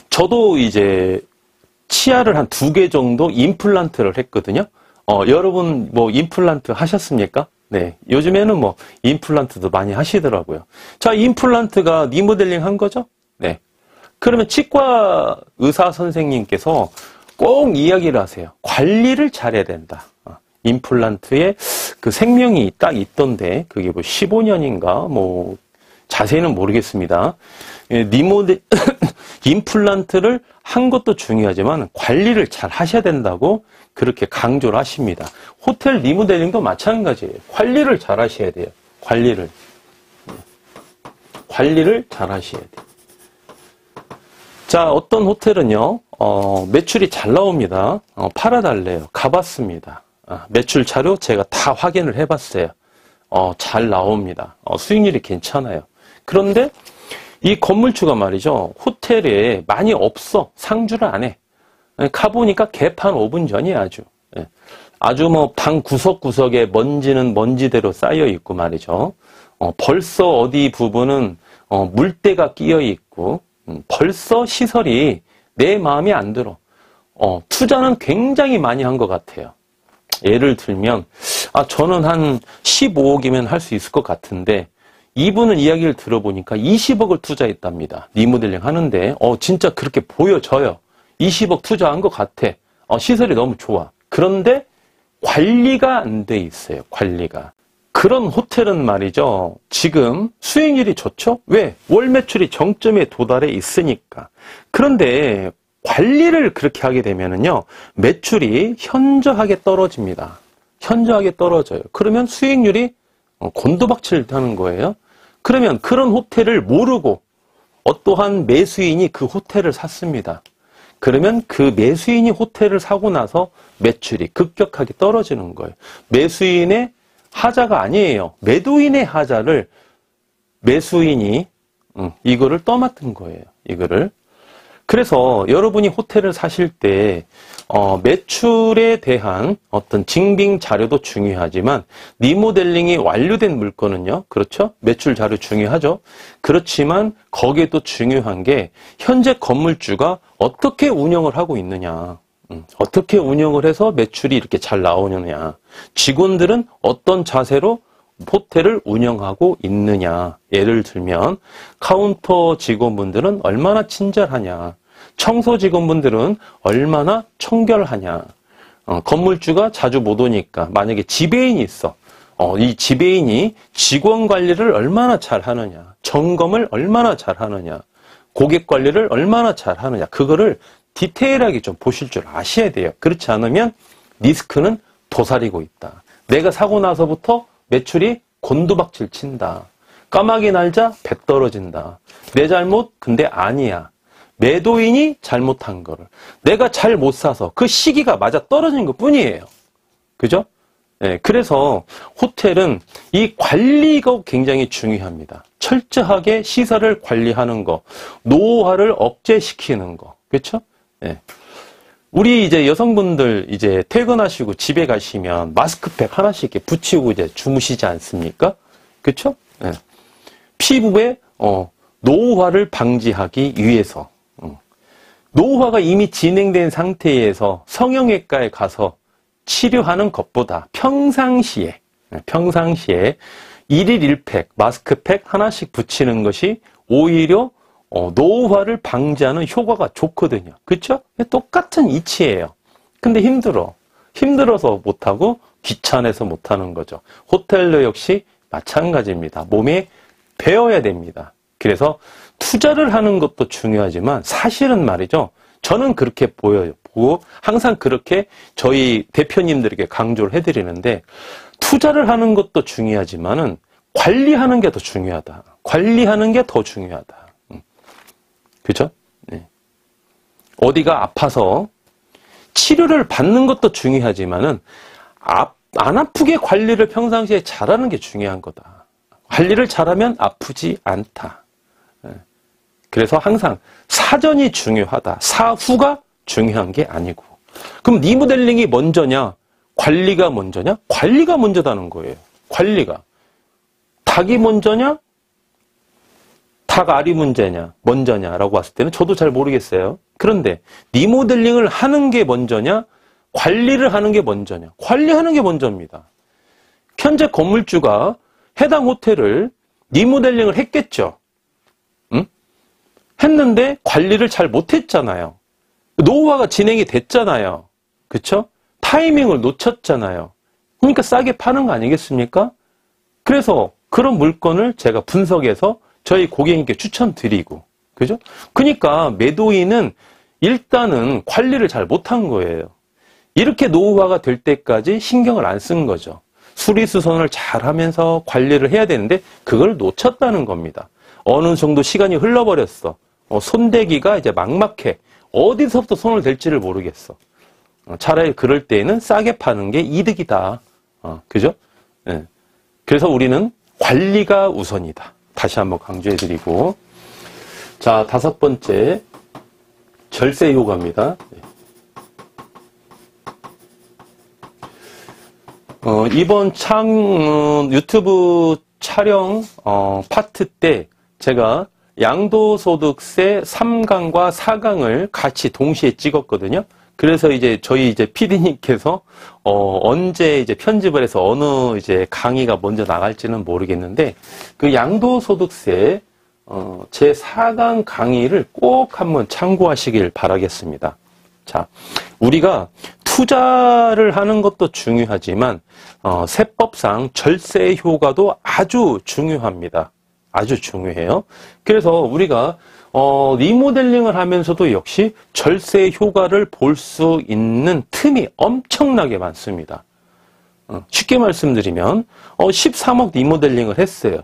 저도 이제 치아를 한 2개 정도 임플란트를 했거든요. 여러분 뭐 임플란트 하셨습니까? 네. 요즘에는 뭐 임플란트도 많이 하시더라고요. 자, 임플란트가 리모델링 한 거죠? 네. 그러면 치과 의사 선생님께서 꼭 이야기를 하세요. 관리를 잘해야 된다. 임플란트에 그 생명이 딱 있던데 그게 뭐 15년인가 뭐 자세히는 모르겠습니다. 임플란트를 한 것도 중요하지만 관리를 잘 하셔야 된다고 그렇게 강조를 하십니다. 호텔 리모델링도 마찬가지예요. 관리를 잘 하셔야 돼요. 관리를 잘 하셔야 돼요. 자, 어떤 호텔은요, 매출이 잘 나옵니다. 팔아달래요. 가봤습니다. 매출 자료 제가 다 확인을 해봤어요. 잘 나옵니다. 수익률이 괜찮아요. 그런데 이 건물주가 말이죠. 호텔에 많이 없어. 상주를 안 해. 가보니까 개판 5분 전이야, 아주. 아주 뭐 방 구석구석에 먼지는 먼지대로 쌓여 있고 말이죠. 벌써 어디 부분은 물때가 끼어 있고, 벌써 시설이 내 마음에 안 들어. 투자는 굉장히 많이 한 것 같아요. 예를 들면, 저는 한 15억이면 할 수 있을 것 같은데, 이분은 이야기를 들어보니까 20억을 투자했답니다. 리모델링 하는데, 진짜 그렇게 보여져요. 20억 투자한 것 같아. 시설이 너무 좋아. 그런데 관리가 안 돼 있어요. 관리가. 그런 호텔은 말이죠. 지금 수익률이 좋죠? 왜? 월 매출이 정점에 도달해 있으니까. 그런데 관리를 그렇게 하게 되면은요, 매출이 현저하게 떨어집니다. 현저하게 떨어져요. 그러면 수익률이 곤두박질 하는 거예요. 그러면 그런 호텔을 모르고 어떠한 매수인이 그 호텔을 샀습니다. 그러면 그 매수인이 호텔을 사고 나서 매출이 급격하게 떨어지는 거예요. 매수인의 하자가 아니에요. 매도인의 하자를 매수인이 이거를 떠맡은 거예요. 이거를. 그래서 여러분이 호텔을 사실 때 매출에 대한 어떤 증빙 자료도 중요하지만 리모델링이 완료된 물건은요. 그렇죠? 매출 자료 중요하죠. 그렇지만 거기에 또 중요한 게 현재 건물주가 어떻게 운영을 하고 있느냐. 어떻게 운영을 해서 매출이 이렇게 잘 나오느냐. 직원들은 어떤 자세로 호텔을 운영하고 있느냐. 예를 들면 카운터 직원분들은 얼마나 친절하냐. 청소 직원분들은 얼마나 청결하냐. 건물주가 자주 못 오니까 만약에 지배인이 있어. 이 지배인이 직원 관리를 얼마나 잘 하느냐. 점검을 얼마나 잘 하느냐. 고객 관리를 얼마나 잘 하느냐. 그거를 디테일하게 좀 보실 줄 아셔야 돼요. 그렇지 않으면 리스크는 도사리고 있다. 내가 사고 나서부터 매출이 곤두박질 친다. 까마귀 날자 배 떨어진다. 내 잘못? 근데 아니야. 매도인이 잘못한 거를 내가 잘 못 사서 그 시기가 맞아 떨어진 것 뿐이에요. 그죠? 네, 그래서 호텔은 이 관리가 굉장히 중요합니다. 철저하게 시설을 관리하는 거, 노화를 억제시키는 거, 그렇죠? 네. 우리 이제 여성분들 이제 퇴근하시고 집에 가시면 마스크팩 하나씩 이렇게 붙이고 이제 주무시지 않습니까? 그렇죠? 네. 피부에 노화를 방지하기 위해서 노화가 이미 진행된 상태에서 성형외과에 가서 치료하는 것보다 평상시에 1일 1팩, 마스크팩 하나씩 붙이는 것이 오히려 노화를 방지하는 효과가 좋거든요. 그렇죠? 똑같은 이치예요. 근데 힘들어서 못하고 귀찮아서 못하는 거죠. 호텔도 역시 마찬가지입니다. 몸에 배워야 됩니다. 그래서 투자를 하는 것도 중요하지만 사실은 말이죠. 저는 그렇게 보여요. 보고 항상 그렇게 저희 대표님들에게 강조를 해드리는데 투자를 하는 것도 중요하지만은 관리하는 게 더 중요하다. 관리하는 게 더 중요하다. 그죠? 네. 어디가 아파서 치료를 받는 것도 중요하지만은 안 아프게 관리를 평상시에 잘하는 게 중요한 거다. 관리를 잘하면 아프지 않다. 그래서 항상 사전이 중요하다. 사후가 중요한 게 아니고. 그럼 리모델링이 먼저냐? 관리가 먼저냐? 관리가 먼저다는 거예요. 관리가. 닭이 먼저냐? 닭알이 먼저냐라고 봤을 때는 저도 잘 모르겠어요. 그런데 리모델링을 하는 게 먼저냐? 관리를 하는 게 먼저냐? 관리하는 게 먼저입니다. 현재 건물주가 해당 호텔을 리모델링을 했겠죠. 응? 했는데 관리를 잘 못했잖아요. 노후화가 진행이 됐잖아요. 그쵸? 타이밍을 놓쳤잖아요. 그러니까 싸게 파는 거 아니겠습니까? 그래서 그런 물건을 제가 분석해서 저희 고객님께 추천드리고, 그죠? 그러니까 매도인은 일단은 관리를 잘 못한 거예요. 이렇게 노후화가 될 때까지 신경을 안 쓴 거죠. 수리수선을 잘 하면서 관리를 해야 되는데 그걸 놓쳤다는 겁니다. 어느 정도 시간이 흘러버렸어. 손대기가 이제 막막해. 어디서부터 손을 댈지를 모르겠어. 차라리 그럴 때에는 싸게 파는 게 이득이다. 그죠? 네. 그래서 우리는 관리가 우선이다. 다시 한번 강조해드리고. 자, 5번째. 절세 효과입니다. 이번 유튜브 촬영, 파트 때 제가 양도소득세 3강과 4강을 같이 동시에 찍었거든요. 그래서 이제 저희 PD님께서, 언제 편집을 해서 어느 강의가 먼저 나갈지는 모르겠는데, 그 양도소득세, 제 4강 강의를 꼭 한번 참고하시길 바라겠습니다. 자, 우리가 투자를 하는 것도 중요하지만, 세법상 절세 효과도 아주 중요합니다. 아주 중요해요. 그래서 우리가 리모델링을 하면서도 역시 절세 효과를 볼 수 있는 틈이 엄청나게 많습니다. 쉽게 말씀드리면 13억 리모델링을 했어요.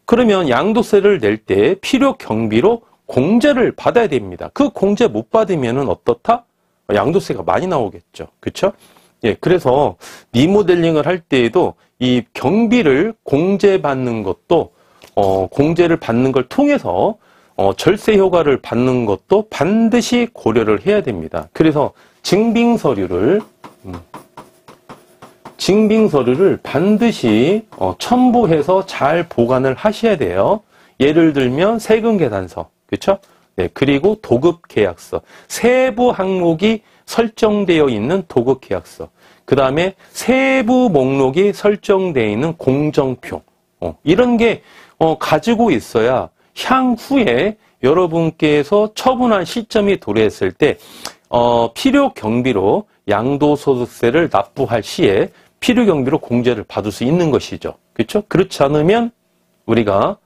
그러면 양도세를 낼 때 필요 경비로 공제를 받아야 됩니다. 그 공제 못 받으면 어떻다? 양도세가 많이 나오겠죠. 그렇죠? 예, 그래서 리모델링을 할 때에도 이 경비를 공제받는 것도 공제를 받는 걸 통해서 절세 효과를 받는 것도 반드시 고려를 해야 됩니다. 그래서 증빙서류를 반드시 첨부해서 잘 보관을 하셔야 돼요. 예를 들면 세금 계산서, 그렇죠? 네, 그리고 도급 계약서, 세부 항목이 설정되어 있는 도급 계약서, 그 다음에 세부 목록이 설정되어 있는 공정표, 이런 게 가지고 있어야 향후에 여러분께서 처분한 시점이 도래했을 때 필요 경비로 양도소득세를 납부할 시에 필요 경비로 공제를 받을 수 있는 것이죠. 그렇죠? 그렇지 않으면 우리가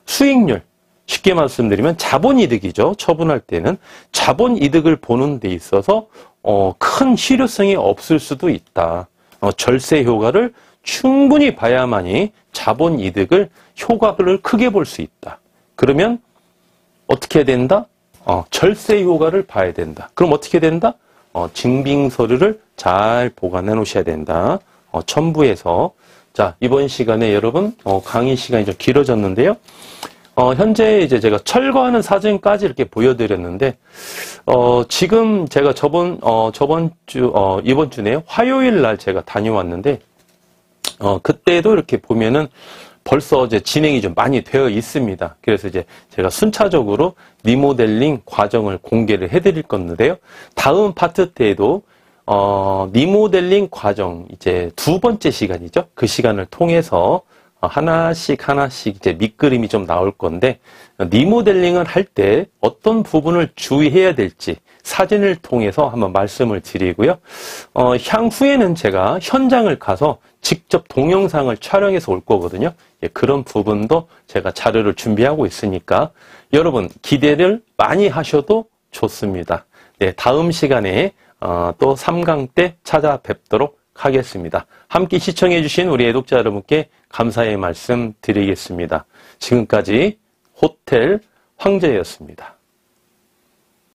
수익률, 쉽게 말씀드리면 자본이득이죠. 처분할 때는 자본이득을 보는 데 있어서 큰 실효성이 없을 수도 있다. 절세 효과를 충분히 봐야만이 자본이득을 효과를 크게 볼 수 있다. 그러면 어떻게 해야 된다? 절세 효과를 봐야 된다. 그럼 어떻게 된다? 증빙 서류를 잘 보관해 놓으셔야 된다. 첨부해서. 자, 이번 시간에 여러분, 강의 시간이 좀 길어졌는데요. 현재 이제 제가 철거하는 사진까지 이렇게 보여드렸는데, 지금 제가 이번 주네요. 화요일 날 제가 다녀왔는데, 그때도 이렇게 보면은 벌써 이제 진행이 좀 많이 되어 있습니다. 그래서 이제 제가 순차적으로 리모델링 과정을 공개를 해드릴 건데요. 다음 파트 때에도 리모델링 과정 이제 두 번째 시간이죠. 그 시간을 통해서 하나씩 이제 밑그림이 좀 나올 건데 리모델링을 할 때 어떤 부분을 주의해야 될지 사진을 통해서 한번 말씀을 드리고요. 향후에는 제가 현장을 가서 직접 동영상을 촬영해서 올 거거든요. 예, 그런 부분도 제가 자료를 준비하고 있으니까 여러분 기대를 많이 하셔도 좋습니다. 네, 다음 시간에 또 3강 때 찾아뵙도록 하겠습니다. 함께 시청해 주신 우리 애독자 여러분께 감사의 말씀 드리겠습니다. 지금까지 호텔 황제였습니다.